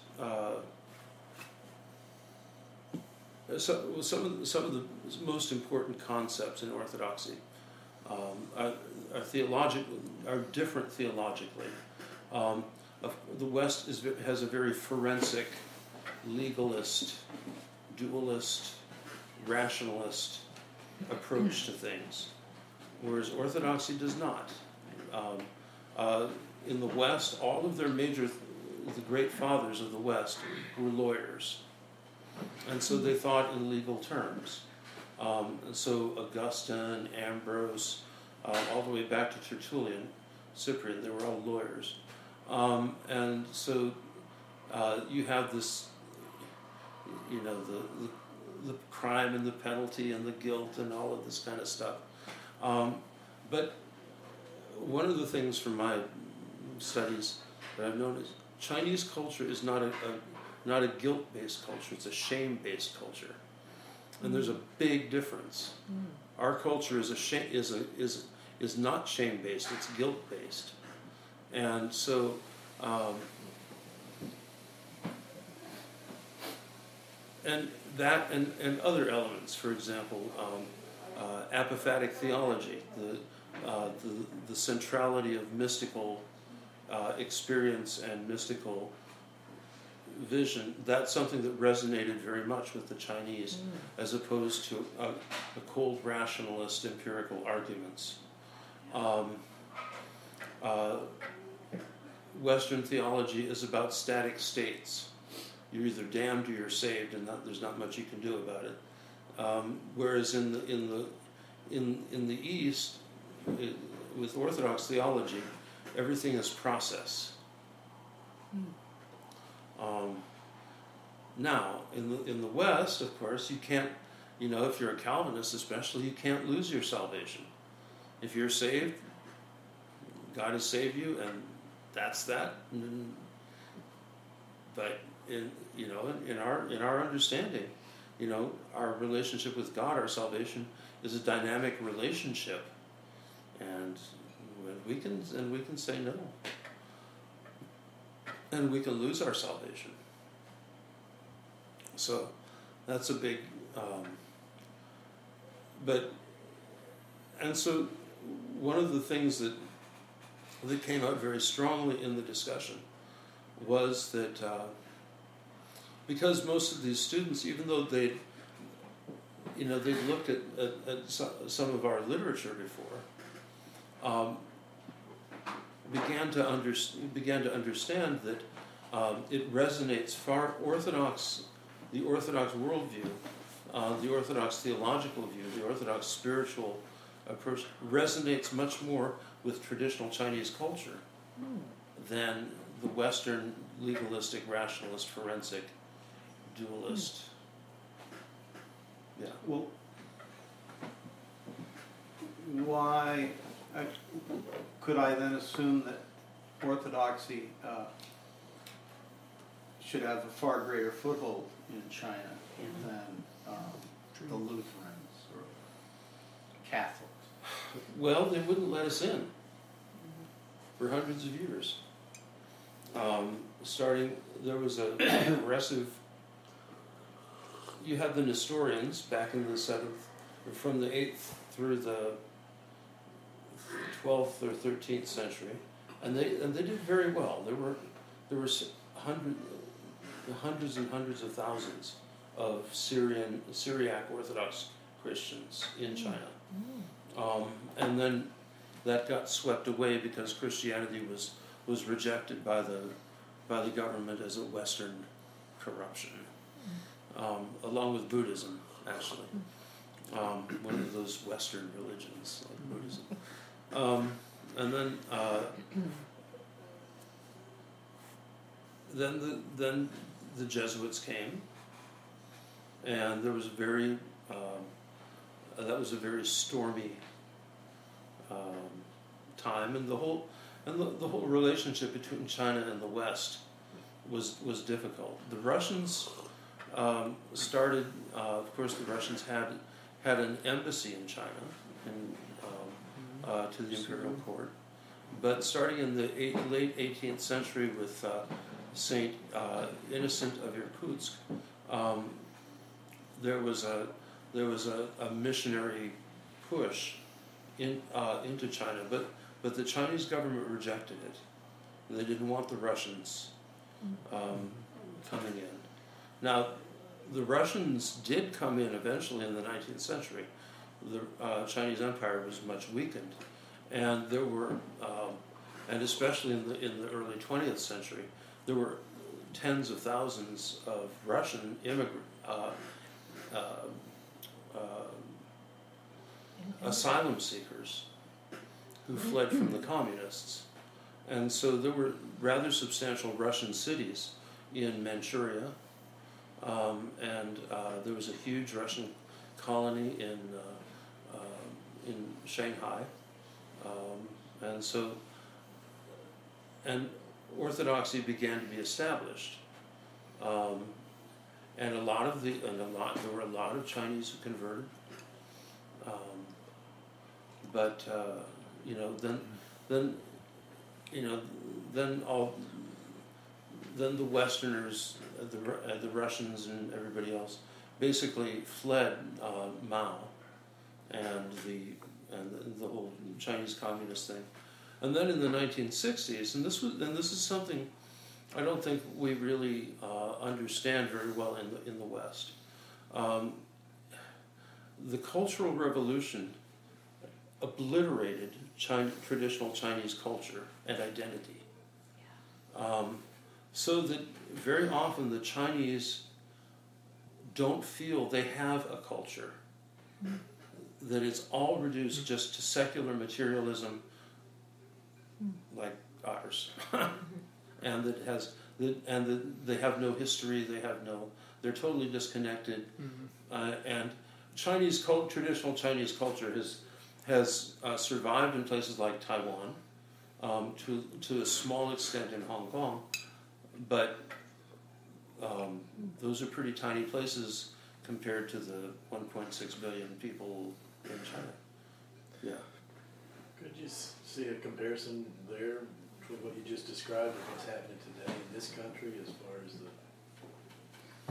some of the most important concepts in Orthodoxy are different theologically. The West has a very forensic, legalist, dualist, rationalist approach to things, whereas Orthodoxy does not. In the West, all of the great fathers of the West were lawyers. And so they thought in legal terms. So Augustine, Ambrose, all the way back to Tertullian, Cyprian, they were all lawyers. And so you have this, the crime and the penalty and the guilt and all of this kind of stuff. But one of the things from my studies that I've noticed, Chinese culture is not a guilt-based culture; it's a shame-based culture, and there's a big difference. Our culture is not shame-based; it's guilt-based, and so. And that and other elements, for example, apophatic theology, the centrality of mystical experience and mystical vision, that's something that resonated very much with the Chinese, as opposed to a cold rationalist empirical arguments. Western theology is about static states. You're either damned or you're saved, and there's not much you can do about it. Whereas in the East, with Orthodox theology, everything is process. Now, in the West, of course, you can't, if you're a Calvinist especially, you can't lose your salvation. If you're saved, God has saved you, and that's that. But in our understanding, our relationship with God, our salvation, is a dynamic relationship, and we can say no, and we can lose our salvation. So that's a big. So one of the things that came out very strongly in the discussion was that because most of these students, even though they'd looked at some of our literature before, began to understand that it resonates far Orthodox, the Orthodox worldview, the Orthodox theological view, the Orthodox spiritual approach resonates much more with traditional Chinese culture than the Western legalistic, rationalist, forensic, dualist. Yeah. Well, why could I then assume that Orthodoxy should have a far greater foothold in China than the Lutherans or Catholics? Well, they wouldn't let us in for hundreds of years. There was a aggressive. You had the Nestorians back in the 7th, from the 8th through the 12th or 13th century, and they did very well. There were hundreds and hundreds of thousands of Syriac Orthodox Christians in China. And then that got swept away because Christianity was rejected by the government as a Western corruption, along with Buddhism, actually, one of those Western religions like Buddhism. And then the Jesuits came, and there was that was a very stormy time, and the whole relationship between China and the West was difficult. The Russians started. Of course, the Russians had an embassy in China, to the imperial court. But starting in the late 18th century with Saint Innocent of Irkutsk, there was a missionary push into China, but the Chinese government rejected it. They didn't want the Russians coming in. Now, the Russians did come in eventually in the 19th century. The Chinese Empire was much weakened, and there were, and especially in the early 20th century, there were tens of thousands of Russian asylum seekers who fled from the communists. And so there were rather substantial Russian cities in Manchuria, and there was a huge Russian colony in Shanghai, and Orthodoxy began to be established, and there were a lot of Chinese who converted, but then the Westerners, the Russians and everybody else, basically fled Mao and the whole Chinese communist thing. And then in the 1960s, and this is something I don't think we really understand very well in the West. The Cultural Revolution obliterated traditional Chinese culture and identity. So that very often the Chinese don't feel they have a culture, that it's all reduced just to secular materialism like ours, and that they have no history, they're totally disconnected, and traditional Chinese culture has survived in places like Taiwan, to a small extent in Hong Kong, but those are pretty tiny places compared to the 1.6 billion people in China. Yeah. Could you see a comparison there between what you just described and what's happening today in this country as far as the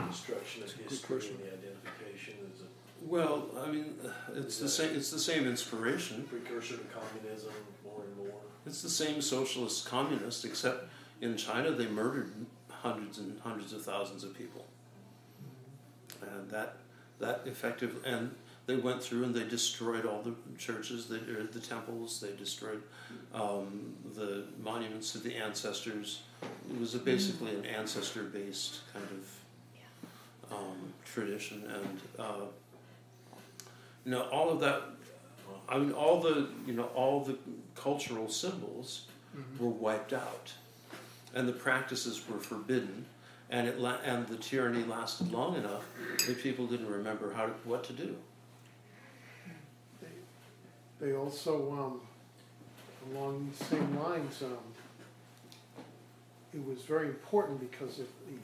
destruction of history and the identification as a Well, I mean, it's the same. It's the same inspiration. precursor to communism more and more? It's the same socialist communist, except in China they murdered hundreds and hundreds of thousands of people, and that effective. And they went through and they destroyed all the churches, the temples. They destroyed the monuments to the ancestors. It was basically an ancestor-based kind of tradition, and all of that. I mean, all the cultural symbols were wiped out, and the practices were forbidden, and and the tyranny lasted long enough that people didn't remember what to do. They also, along these same lines, it was very important because of the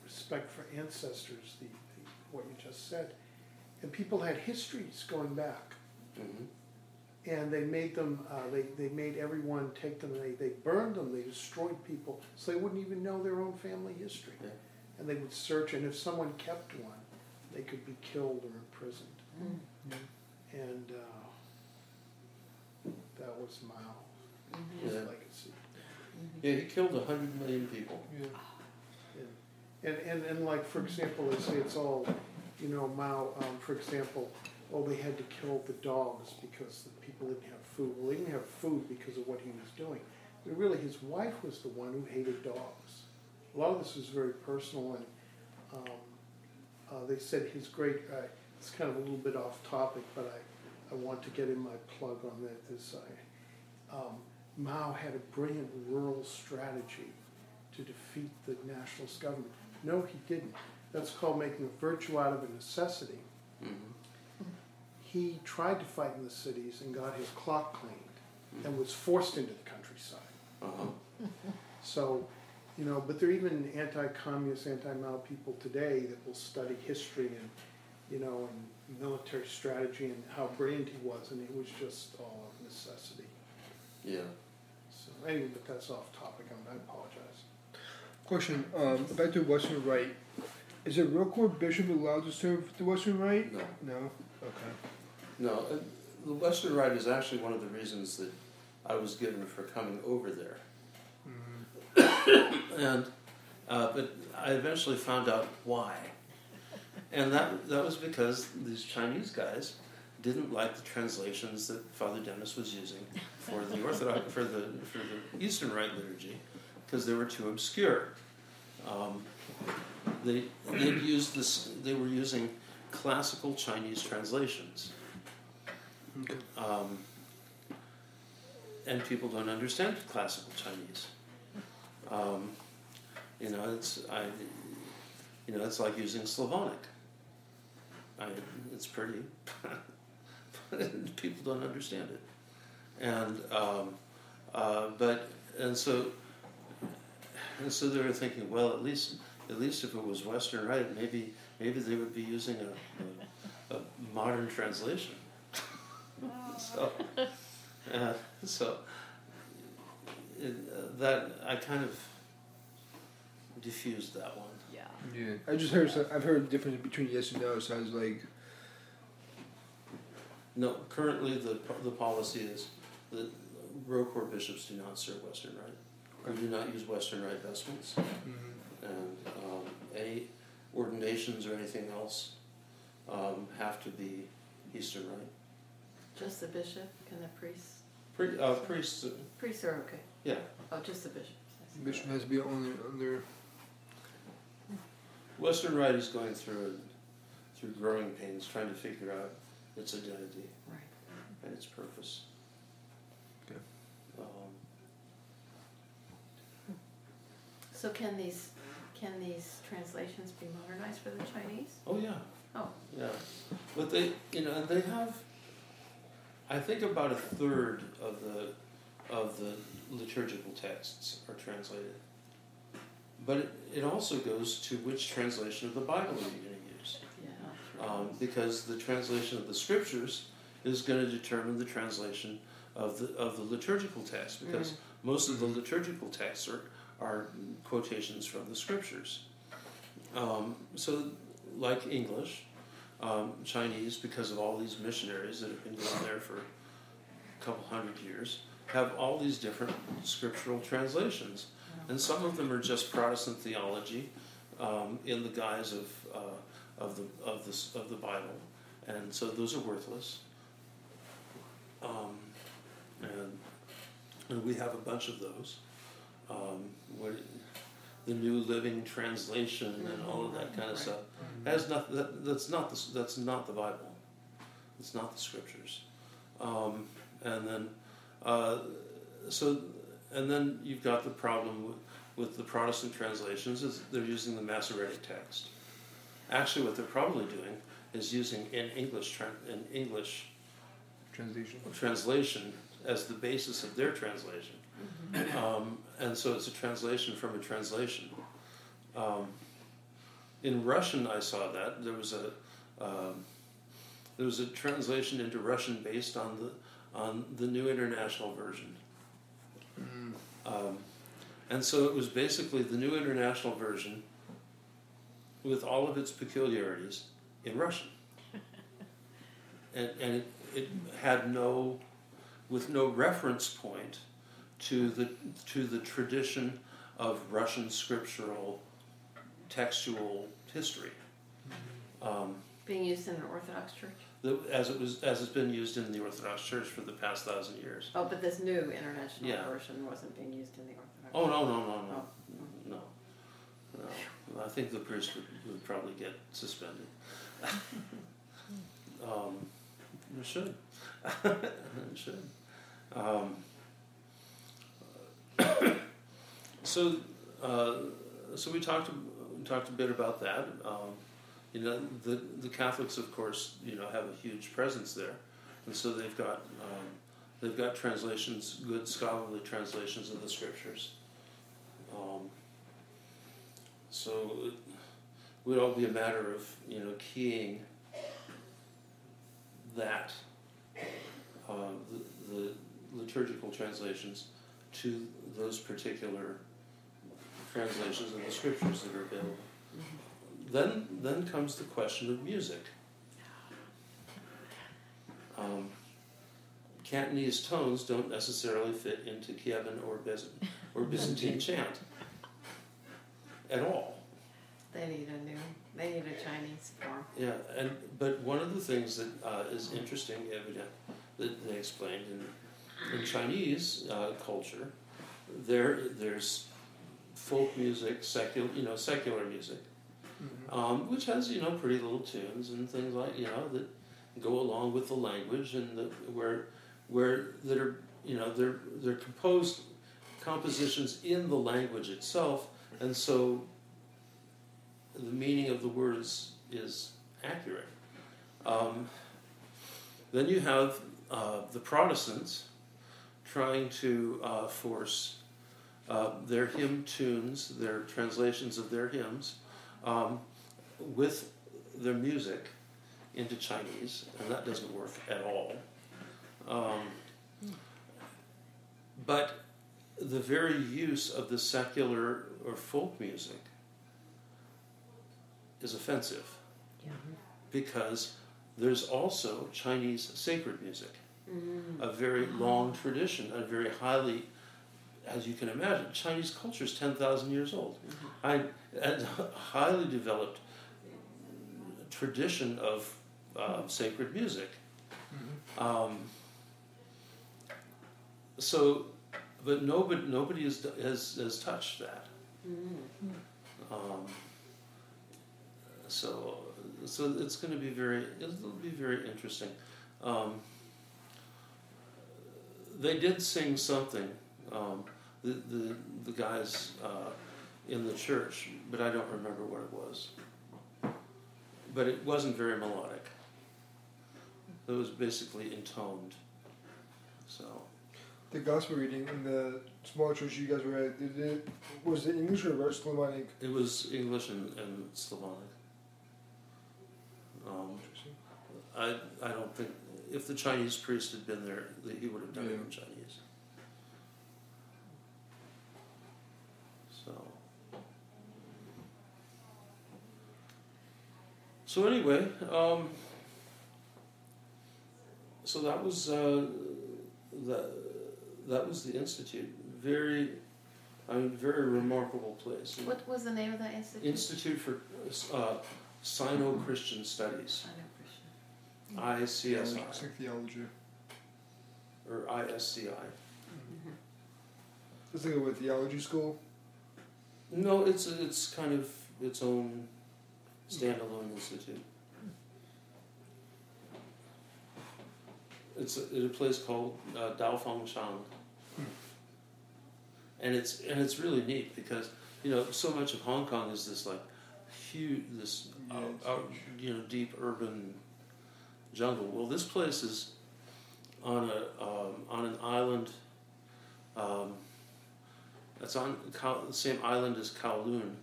respect for ancestors, what you just said, and people had histories going back. Mm-hmm. And they made them, they made everyone take them, they burned them, they destroyed people, so they wouldn't even know their own family history. Yeah. And they would search, and if someone kept one, they could be killed or imprisoned. Mm-hmm. And that was Mao's legacy. Yeah, he killed 100 million people. Yeah. And like, for example, they say it's all, Mao, for example, they had to kill the dogs because the people didn't have food. Well, they didn't have food because of what he was doing. But really, his wife was the one who hated dogs. A lot of this was very personal, and they said his great, it's kind of a little bit off topic, but I want to get in my plug on that. Mao had a brilliant rural strategy to defeat the nationalist government. No, he didn't. That's called making a virtue out of a necessity. Mm-hmm. He tried to fight in the cities and got his clock cleaned and was forced into the countryside. Uh-huh. So, but there are even anti-communist, anti-Mao people today that will study history and, and military strategy and how brilliant he was, and it was just all of necessity. Yeah. So anyway, but that's off topic. I apologize. Question, back to Western Rite. Is a real court bishop allowed to serve the Western Rite? No. No? Okay. No, the Western Rite is actually one of the reasons that I was given for coming over there. Mm-hmm. And but I eventually found out why, and that was because these Chinese guys didn't like the translations that Father Dennis was using for the Orthodox for the Eastern Rite liturgy, because they were too obscure. They were using classical Chinese translations. Okay. And people don't understand classical Chinese. It's like using Slavonic. It's pretty, but people don't understand it. And so they were thinking, well, at least if it was Western Rite, maybe they would be using a modern translation. That I kind of diffused that one. Yeah. I've heard the difference between yes and no, so I was like... No, currently the policy is that Row Corps bishops do not serve Western Rite. Or do not use Western Rite vestments. Mm-hmm. And any ordinations or anything else have to be Eastern Rite. Just the bishop? Can the priests? Priests. Priests are okay. Yeah. Oh, just the bishop. Bishop has to be under... Western Rite is going through growing pains, trying to figure out its identity, right, and its purpose. Okay. So can these translations be modernized for the Chinese? Oh yeah. Oh. Yeah, but they have. I think about a third of of the liturgical texts are translated. But it also goes to which translation of the Bible are you going to use. Because the translation of the Scriptures is going to determine the translation of the liturgical text, because most of the liturgical texts are quotations from the Scriptures. So, like English, Chinese, because of all these missionaries that have been going there for a couple hundred years, have all these different scriptural translations, and some of them are just Protestant theology in the guise of the Bible, and so those are worthless. And we have a bunch of those. The New Living Translation and all of that kind of stuff has not. That's not the Bible. It's not the Scriptures. And then you've got the problem with the Protestant translations is they're using the Masoretic text. Actually, what they're probably doing is using an English translation as the basis of their translation. And so it's a translation from a translation. In Russian, I saw that there was a translation into Russian based on the New International Version. And so it was basically the New International Version with all of its peculiarities in Russian. And it had no reference point to the tradition of Russian scriptural textual history. Being used in an Orthodox church? As it's been used in the Orthodox Church for the past 1,000 years. Oh, but this new international version wasn't being used in the Orthodox Oh, Church. no. I think the priest would probably get suspended. It should. It should. So we talked a bit about that. The Catholics, of course, have a huge presence there, and so they've got translations, good scholarly translations of the Scriptures. So it would all be a matter of keying that the liturgical translations to those particular translations of the Scriptures that are available. Then comes the question of music. Cantonese tones don't necessarily fit into Kievan or Byzantine chant at all. They need a Chinese form. Yeah, but one of the things that is interesting, evident, that they explained in Chinese culture, there's folk music, secular music, which has pretty little tunes and things like that go along with the language, and that are they're compositions in the language itself, and so the meaning of the words is accurate. Then you have the Protestants trying to force their hymn tunes, their translations of their hymns, with their music into Chinese, and that doesn't work at all. But the very use of the secular or folk music is offensive, because there's also Chinese sacred music, a very long tradition, a very highly, as you can imagine, Chinese culture is 10,000 years old. And a highly developed tradition of sacred music. But nobody has touched that. So it's going to be very interesting. They did sing something, the guys in the church, but I don't remember what it was. But it wasn't very melodic. It was basically intoned. So The gospel reading in the small church you guys were at, was it English or Slavonic? It was English and Slavonic. I don't think, if the Chinese priest had been there, he would have done it in Chinese. So anyway, so that was that was the Institute. Very remarkable place. What was the name of that institute? Institute for Sino-Christian Studies. Sino-Christian. ICSI. It's like theology. Or ISCI. It's like a theology school? No, it's kind of its own standalone institute. It's at a place called Paffhausen. And it's really neat because so much of Hong Kong is this like huge, this deep urban jungle. Well, this place is on an island. It's on the same island as Kowloon,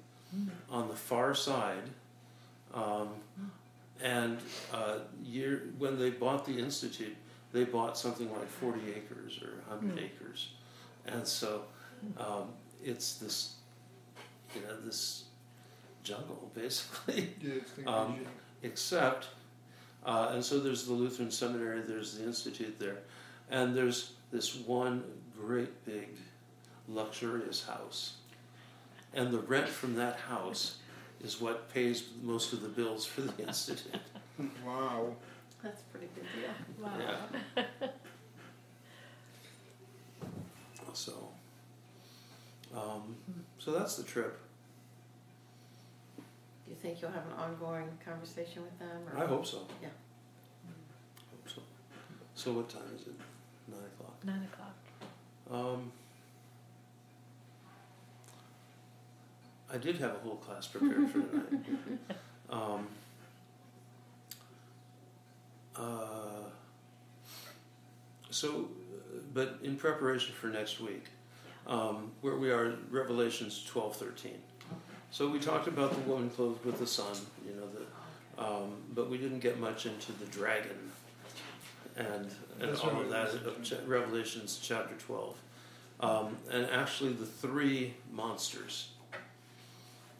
on the far side. And when they bought the institute, they bought something like 40 acres or 100 acres, and so it's this, this jungle basically. Yeah, it's like except, and so there's the Lutheran Seminary, there's the institute there, and there's this one great big luxurious house, and the rent from that house is what pays most of the bills for the institute. Wow. That's a pretty good deal. Wow. Yeah. So that's the trip. Do you think you'll have an ongoing conversation with them? Or? I hope so. Yeah. I hope so. So what time is it? 9 o'clock. 9 o'clock. I did have a whole class prepared for tonight. But in preparation for next week, where we are, Revelations 12:13. So we talked about the woman clothed with the sun, but we didn't get much into the dragon and all of that of Revelations chapter 12, and actually the three monsters.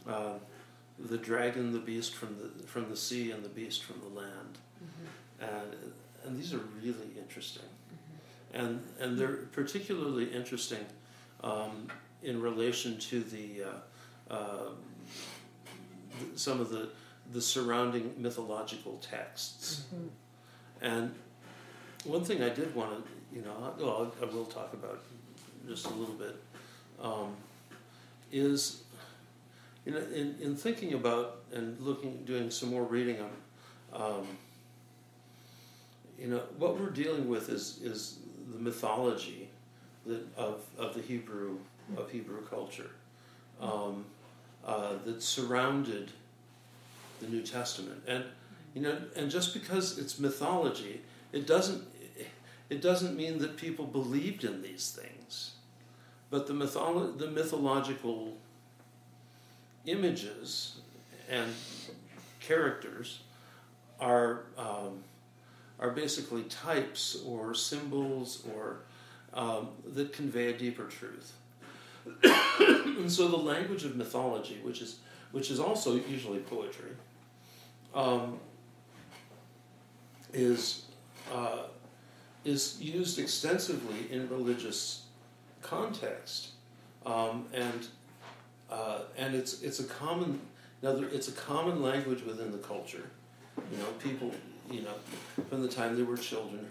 The dragon, the beast from the sea, and the beast from the land, and these are really interesting, and they're particularly interesting in relation to some of the surrounding mythological texts, and one thing I did want to I will talk about just a little bit is. In thinking about and doing some more reading on, what we're dealing with is the mythology of the Hebrew culture that surrounded the New Testament, and just because it's mythology, it doesn't mean that people believed in these things, but the mythological images and characters are basically types or symbols or that convey a deeper truth. And so the language of mythology, which is also usually poetry, is used extensively in religious context, and it's a common language within the culture. People, from the time they were children,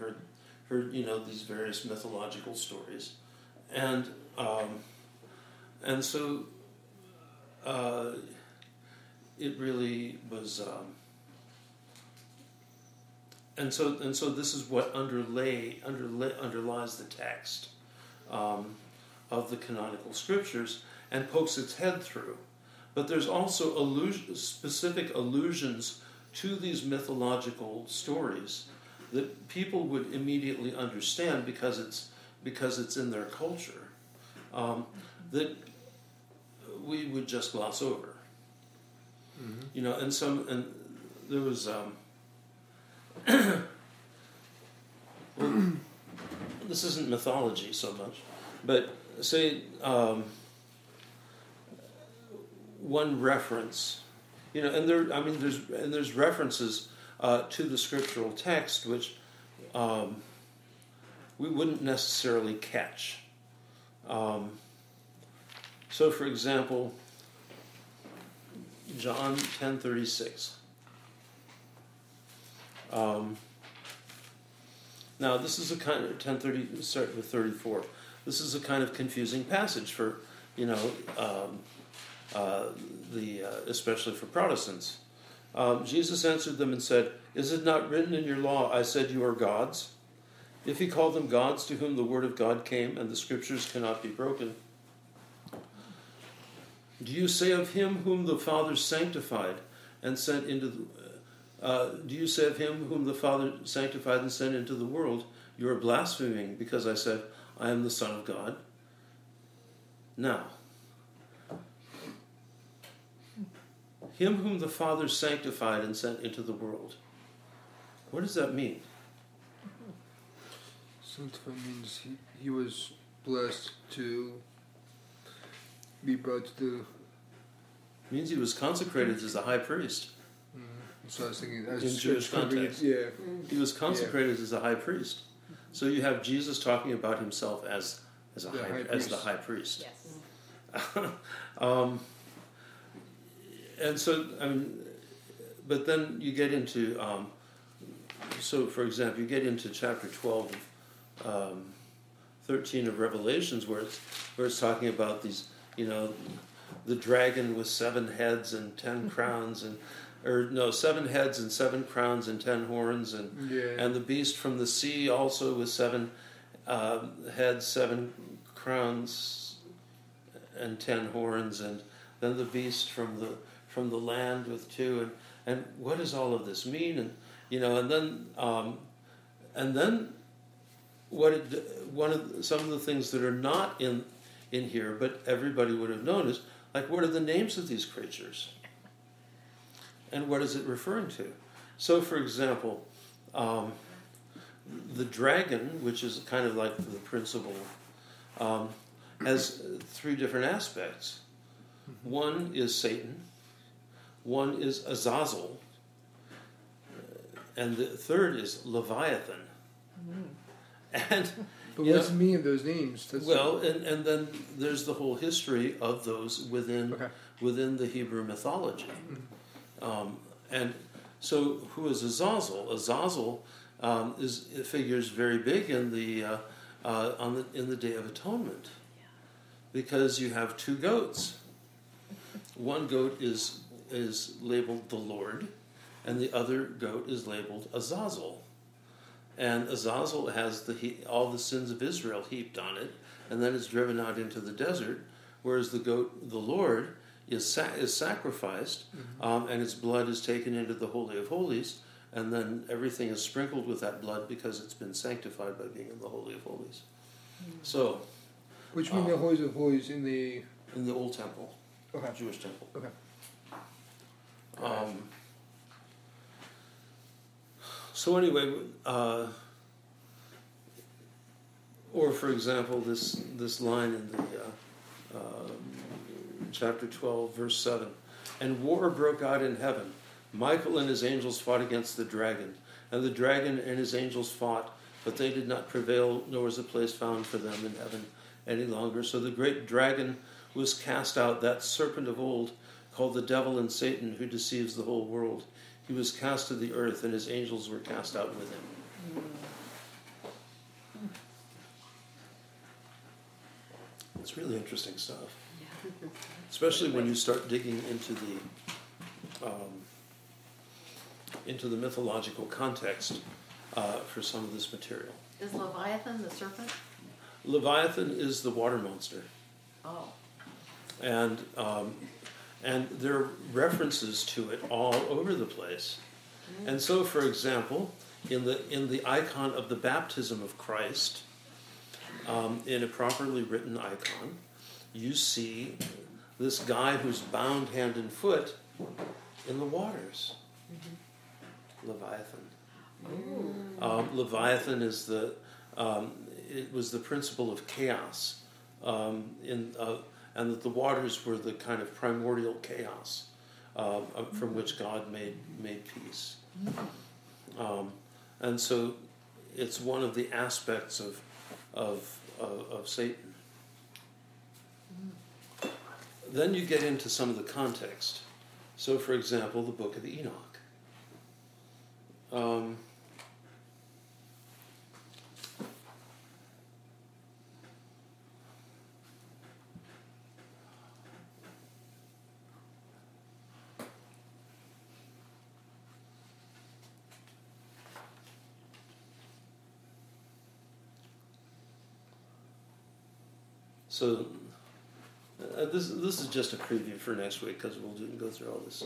heard these various mythological stories, and so it really was. And so this is what underlies the text of the canonical scriptures and pokes its head through. But there's also specific allusions to these mythological stories that people would immediately understand because because it's in their culture, that we would just gloss over. You know, and there was well, this isn't mythology so much, but say one reference, you know, and there's references to the scriptural text which we wouldn't necessarily catch. So, for example, John 10:36. Now, this is a kind of 10:30. Start with 34. This is a kind of confusing passage for, you know, especially for Protestants. Jesus answered them and said, "Is it not written in your law, I said you are gods? If he called them gods to whom the word of God came, and the scriptures cannot be broken, do you say of him whom the Father sanctified and sent into the world, you are blaspheming because I said, I am the Son of God? Now, him whom the Father sanctified and sent into the world. What does that mean? Sanctified means he was blessed to be brought to the... It means he was consecrated as a high priest. So I was thinking... In Jewish context. Yeah. He was consecrated as a high priest. So you have Jesus talking about himself as the high priest. Yes. And so, I mean, but then you get into, so for example, you get into chapter 12, 13 of Revelations, where it's talking about these, you know, the dragon with 7 heads and 10 crowns, 7 heads and 7 crowns and 10 horns, and the beast from the sea also with 7 heads, 7 crowns, and 10 horns, and then the beast from the land with 2, and what does all of this mean? And you know, and then some of the things that are not in here, but everybody would have known, is like, what are the names of these creatures, and what is it referring to? So, for example, the dragon, which is kind of like the principle, has 3 different aspects. One is Satan, one is Azazel, and the third is Leviathan. And but what's the meaning of those names? And then there's the whole history of those within the Hebrew mythology. And so, who is Azazel? Azazel figures very big in the Day of Atonement, because you have 2 goats. One goat is labeled the Lord, and the other goat is labeled Azazel. And Azazel has all the sins of Israel heaped on it, and then is driven out into the desert, whereas the goat, the Lord, is sacrificed, and its blood is taken into the Holy of Holies, and then everything is sprinkled with that blood because it's been sanctified by being in the Holy of Holies. So, which mean the Holy of Holies in the Old Temple, Jewish temple. So anyway, or for example, this line in the chapter 12, verse 7, and war broke out in heaven. Michael and his angels fought against the dragon, and the dragon and his angels fought, but they did not prevail, nor was a place found for them in heaven any longer. So the great dragon was cast out, that serpent of old, called the devil and Satan, who deceives the whole world. He was cast to the earth, and his angels were cast out with him. It's really interesting stuff. Especially when you start digging into the mythological context for some of this material. Is Leviathan the serpent? Leviathan is the water monster. Oh. And there are references to it all over the place. And so, for example, in the icon of the baptism of Christ, in a properly written icon, you see this guy who's bound hand and foot in the waters. Leviathan. Leviathan is it was the principle of chaos, and that the waters were the kind of primordial chaos from which God made peace. And so it's one of the aspects of Satan. Then you get into some of the context. So, for example, the Book of Enoch. So this is just a preview for next week because we'll go through all this.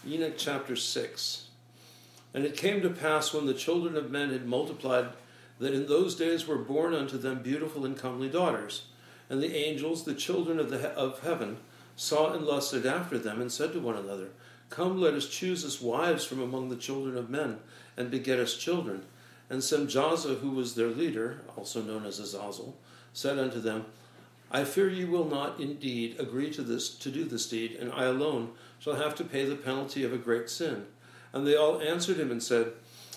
Enoch chapter 6. And it came to pass when the children of men had multiplied that in those days were born unto them beautiful and comely daughters. And the angels, the children of heaven, saw and lusted after them and said to one another, Come, let us choose us wives from among the children of men and beget us children. And Semjaza, who was their leader, also known as Azazel, said unto them, I fear ye will not indeed agree to do this deed, and I alone shall have to pay the penalty of a great sin. And they all answered him and said,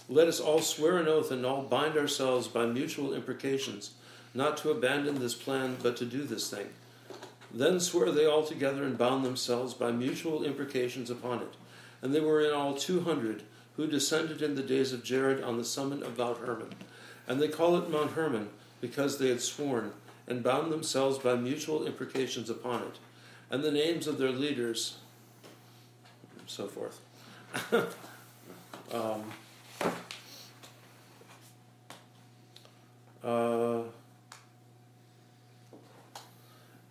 Let us all swear an oath and all bind ourselves by mutual imprecations, not to abandon this plan, but to do this thing. Then swore they all together and bound themselves by mutual imprecations upon it. And they were in all 200, who descended in the days of Jared on the summit of Mount Hermon. And they call it Mount Hermon, because they had sworn, and bound themselves by mutual imprecations upon it. And the names of their leaders, and so forth.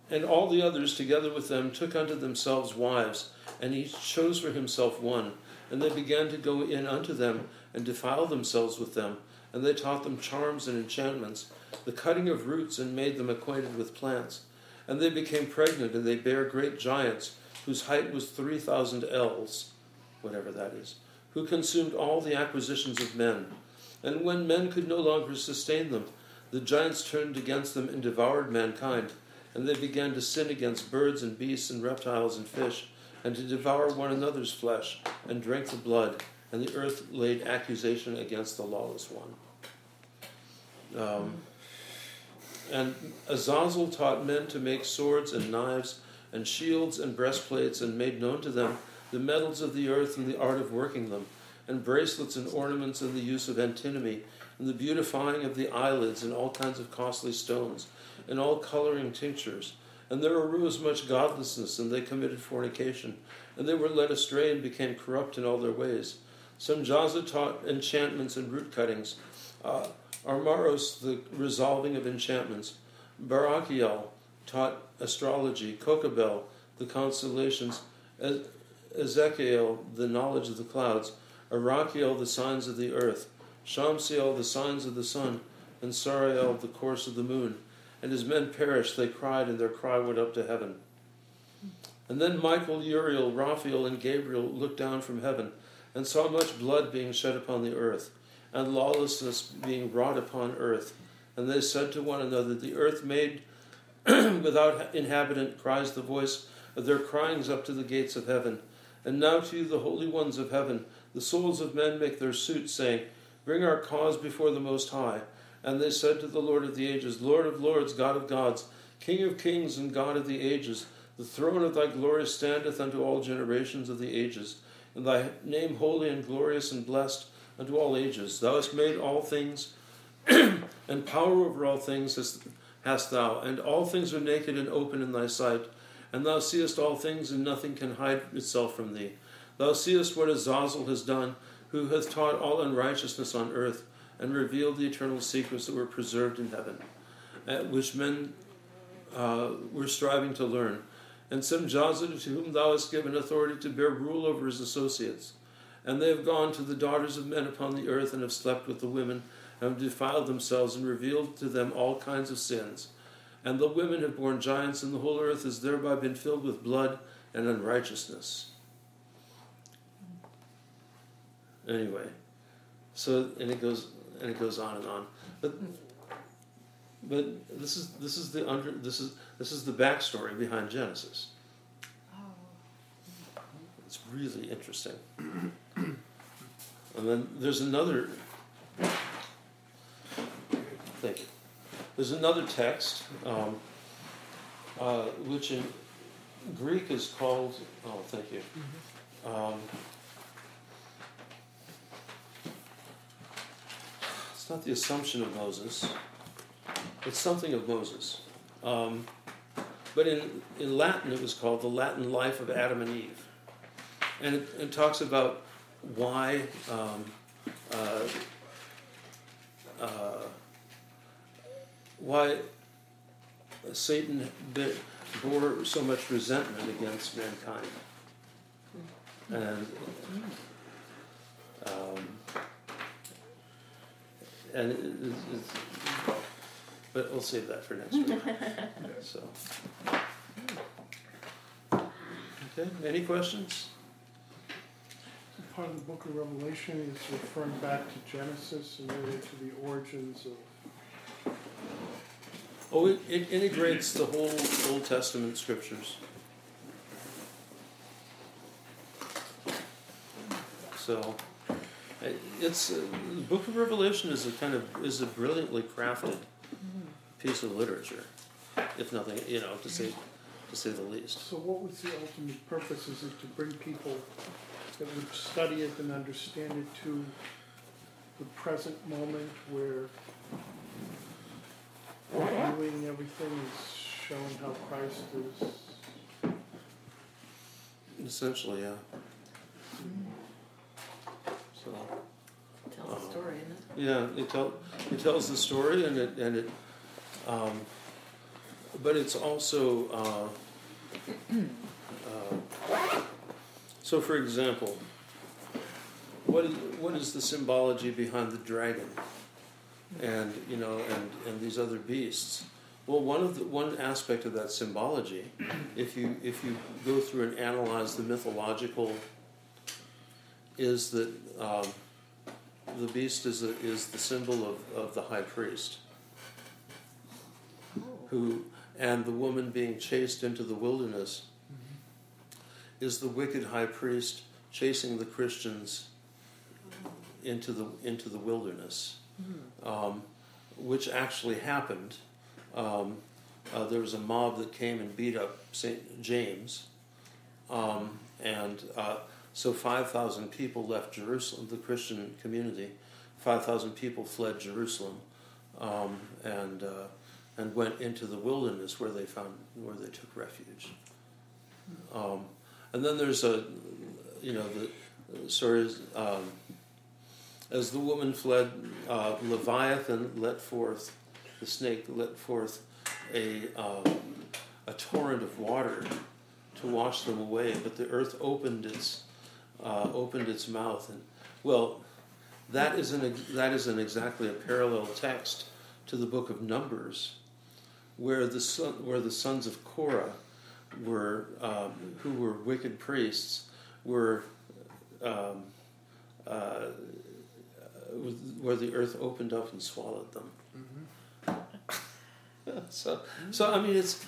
And all the others together with them took unto themselves wives, and each chose for himself one. And they began to go in unto them, and defile themselves with them. And they taught them charms and enchantments, the cutting of roots, and made them acquainted with plants. And they became pregnant, and they bare great giants, whose height was 3,000 ells, whatever that is, who consumed all the acquisitions of men. And when men could no longer sustain them, the giants turned against them and devoured mankind. And they began to sin against birds and beasts and reptiles and fish, and to devour one another's flesh, and drank the blood. And the earth laid accusation against the lawless one. And Azazel taught men to make swords and knives and shields and breastplates, and made known to them the metals of the earth and the art of working them, and bracelets and ornaments and the use of antinomy, and the beautifying of the eyelids and all kinds of costly stones, and all coloring tinctures. And there arose much godlessness, and they committed fornication, and they were led astray and became corrupt in all their ways. Semjaza taught enchantments and root cuttings, Armaros the resolving of enchantments, Barachiel taught astrology, Kokabel the constellations, Ezekiel the knowledge of the clouds, Arachiel the signs of the earth, Shamsiel the signs of the sun, and Sariel the course of the moon. And as men perished, they cried, and their cry went up to heaven. And then Michael, Uriel, Raphael, and Gabriel looked down from heaven, and saw much blood being shed upon the earth, and lawlessness being wrought upon earth. And they said to one another, The earth made without inhabitant cries the voice of their cryings up to the gates of heaven. And now to you, the holy ones of heaven, the souls of men make their suit, saying, Bring our cause before the Most High. And they said to the Lord of the ages, Lord of lords, God of gods, King of kings, and God of the ages, the throne of thy glory standeth unto all generations of the ages, and thy name holy and glorious and blessed unto all ages. Thou hast made all things, and power over all things hast thou, and all things are naked and open in thy sight. And thou seest all things, and nothing can hide itself from thee. Thou seest what Azazel has done, who hath taught all unrighteousness on earth, and revealed the eternal secrets that were preserved in heaven, which men were striving to learn. And Semjaza, to whom thou hast given authority to bear rule over his associates. And they have gone to the daughters of men upon the earth, and have slept with the women, have defiled themselves and revealed to them all kinds of sins. And the women have borne giants, and the whole earth has thereby been filled with blood and unrighteousness. Anyway, so and it goes on and on. But this is the backstory behind Genesis. It's really interesting. And then there's another. Thank you. There's another text, which in Greek is called. Oh, thank you. It's not the Assumption of Moses. It's something of Moses. But in Latin, it was called the Latin Life of Adam and Eve, and it talks about why. Why Satan bore so much resentment against mankind. But we'll save that for next week. So, okay, any questions? Part of the book of Revelation is referring back to Genesis and related to the origins of. Oh, it integrates the whole Old Testament scriptures. So, it's the Book of Revelation is a brilliantly crafted piece of literature, if nothing, to say the least. So, what was the ultimate purpose? Is it to bring people that would study it and understand it to the present moment where viewing everything is showing how Christ is? Essentially, yeah. So. Tell the story, isn't it? Yeah, it tells the story, and it. But it's also. So, for example, what is the symbology behind the dragon, and and these other beasts? Well, one aspect of that symbology, if you go through and analyze the mythological, is that the beast is the symbol of the high priest, and the woman being chased into the wilderness is the wicked high priest chasing the Christians into the wilderness, which actually happened. There was a mob that came and beat up St. James, and so 5,000 people left Jerusalem, the Christian community. 5,000 people fled Jerusalem, and went into the wilderness where they took refuge. And then there's the story is, as the woman fled, Leviathan the snake let forth a torrent of water to wash them away, but the earth opened its mouth, and that isn't exactly a parallel text to the book of Numbers, where the sons of Korah were who were wicked priests were where the earth opened up and swallowed them. So I mean it's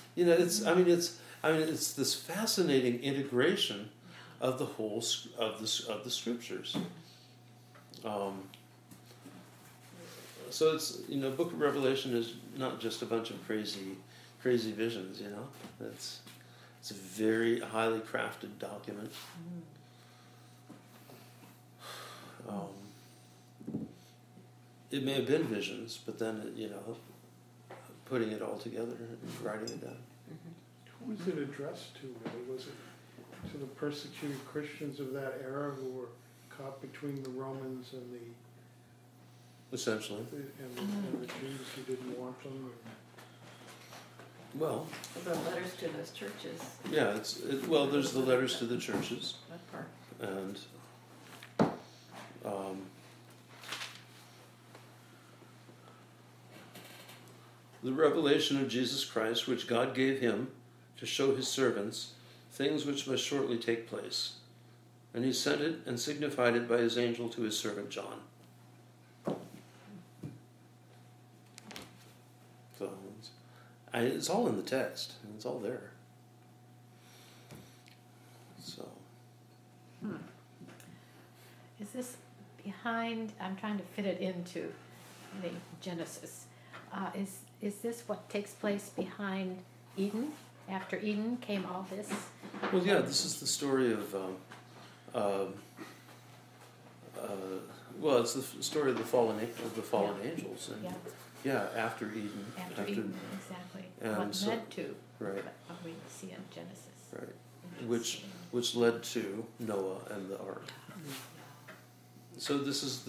this fascinating integration of the whole of the scriptures. So it's Book of Revelation is not just a bunch of crazy visions. It's a very highly crafted document. It may have been visions, but then putting it all together and writing it down. Who was it addressed to, really? Was it to the persecuted Christians of that era who were caught between the Romans and the Essentially. and the Jews who didn't want them? Well, The letters to those churches. yeah, there's the letters to the churches, That part. and the revelation of Jesus Christ, which God gave him to show his servants things which must shortly take place. And he sent it and signified it by his angel to his servant John. So it's all in the text. It's all there. So. Is this behind? I'm trying to fit it into the Genesis. Is this what takes place behind Eden? After Eden came all this? Well, yeah, this is the story of. Well, it's the story of the fallen angels, and after Eden. After Eden, exactly. And what so, led to? Right. What we see in Genesis. Right. Which led to Noah and the ark. So this is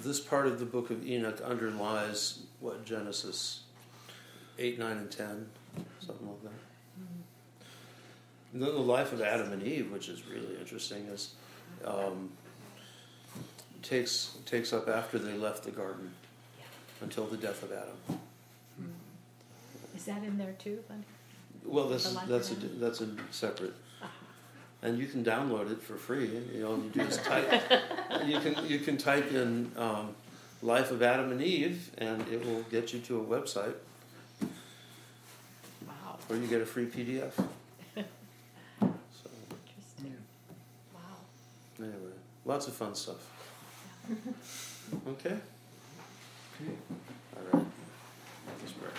this part of the book of Enoch underlies what Genesis 8, 9, and 10, something like that. And then the life of Adam and Eve, which is really interesting, is takes up after they left the garden until the death of Adam. Is that in there too, Linda? Well, that's a separate. And you can download it for free. You know, you just type. you can type in "Life of Adam and Eve," and it will get you to a website. Wow. Or you get a free PDF. So. Interesting. Wow. Anyway, lots of fun stuff. Okay. All right. Let's pray.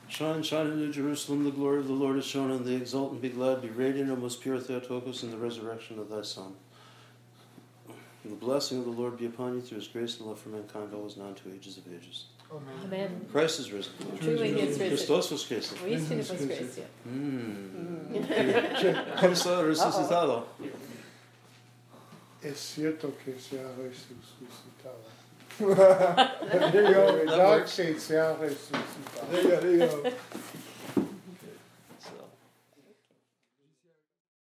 Shine, shine in New Jerusalem, the glory of the Lord is shown, and they exult and be glad, be radiant, O most pure Theotokos, in the resurrection of thy Son. And the blessing of the Lord be upon you through his grace and love for mankind, always now and to ages of ages. Amen. Christ is risen. Truly he is risen. Christos voskresit. Uistinu voskresit. Cristo resucitado. Es cierto que se ha resucitado. There you go. Dark se ha resucitado. There you go.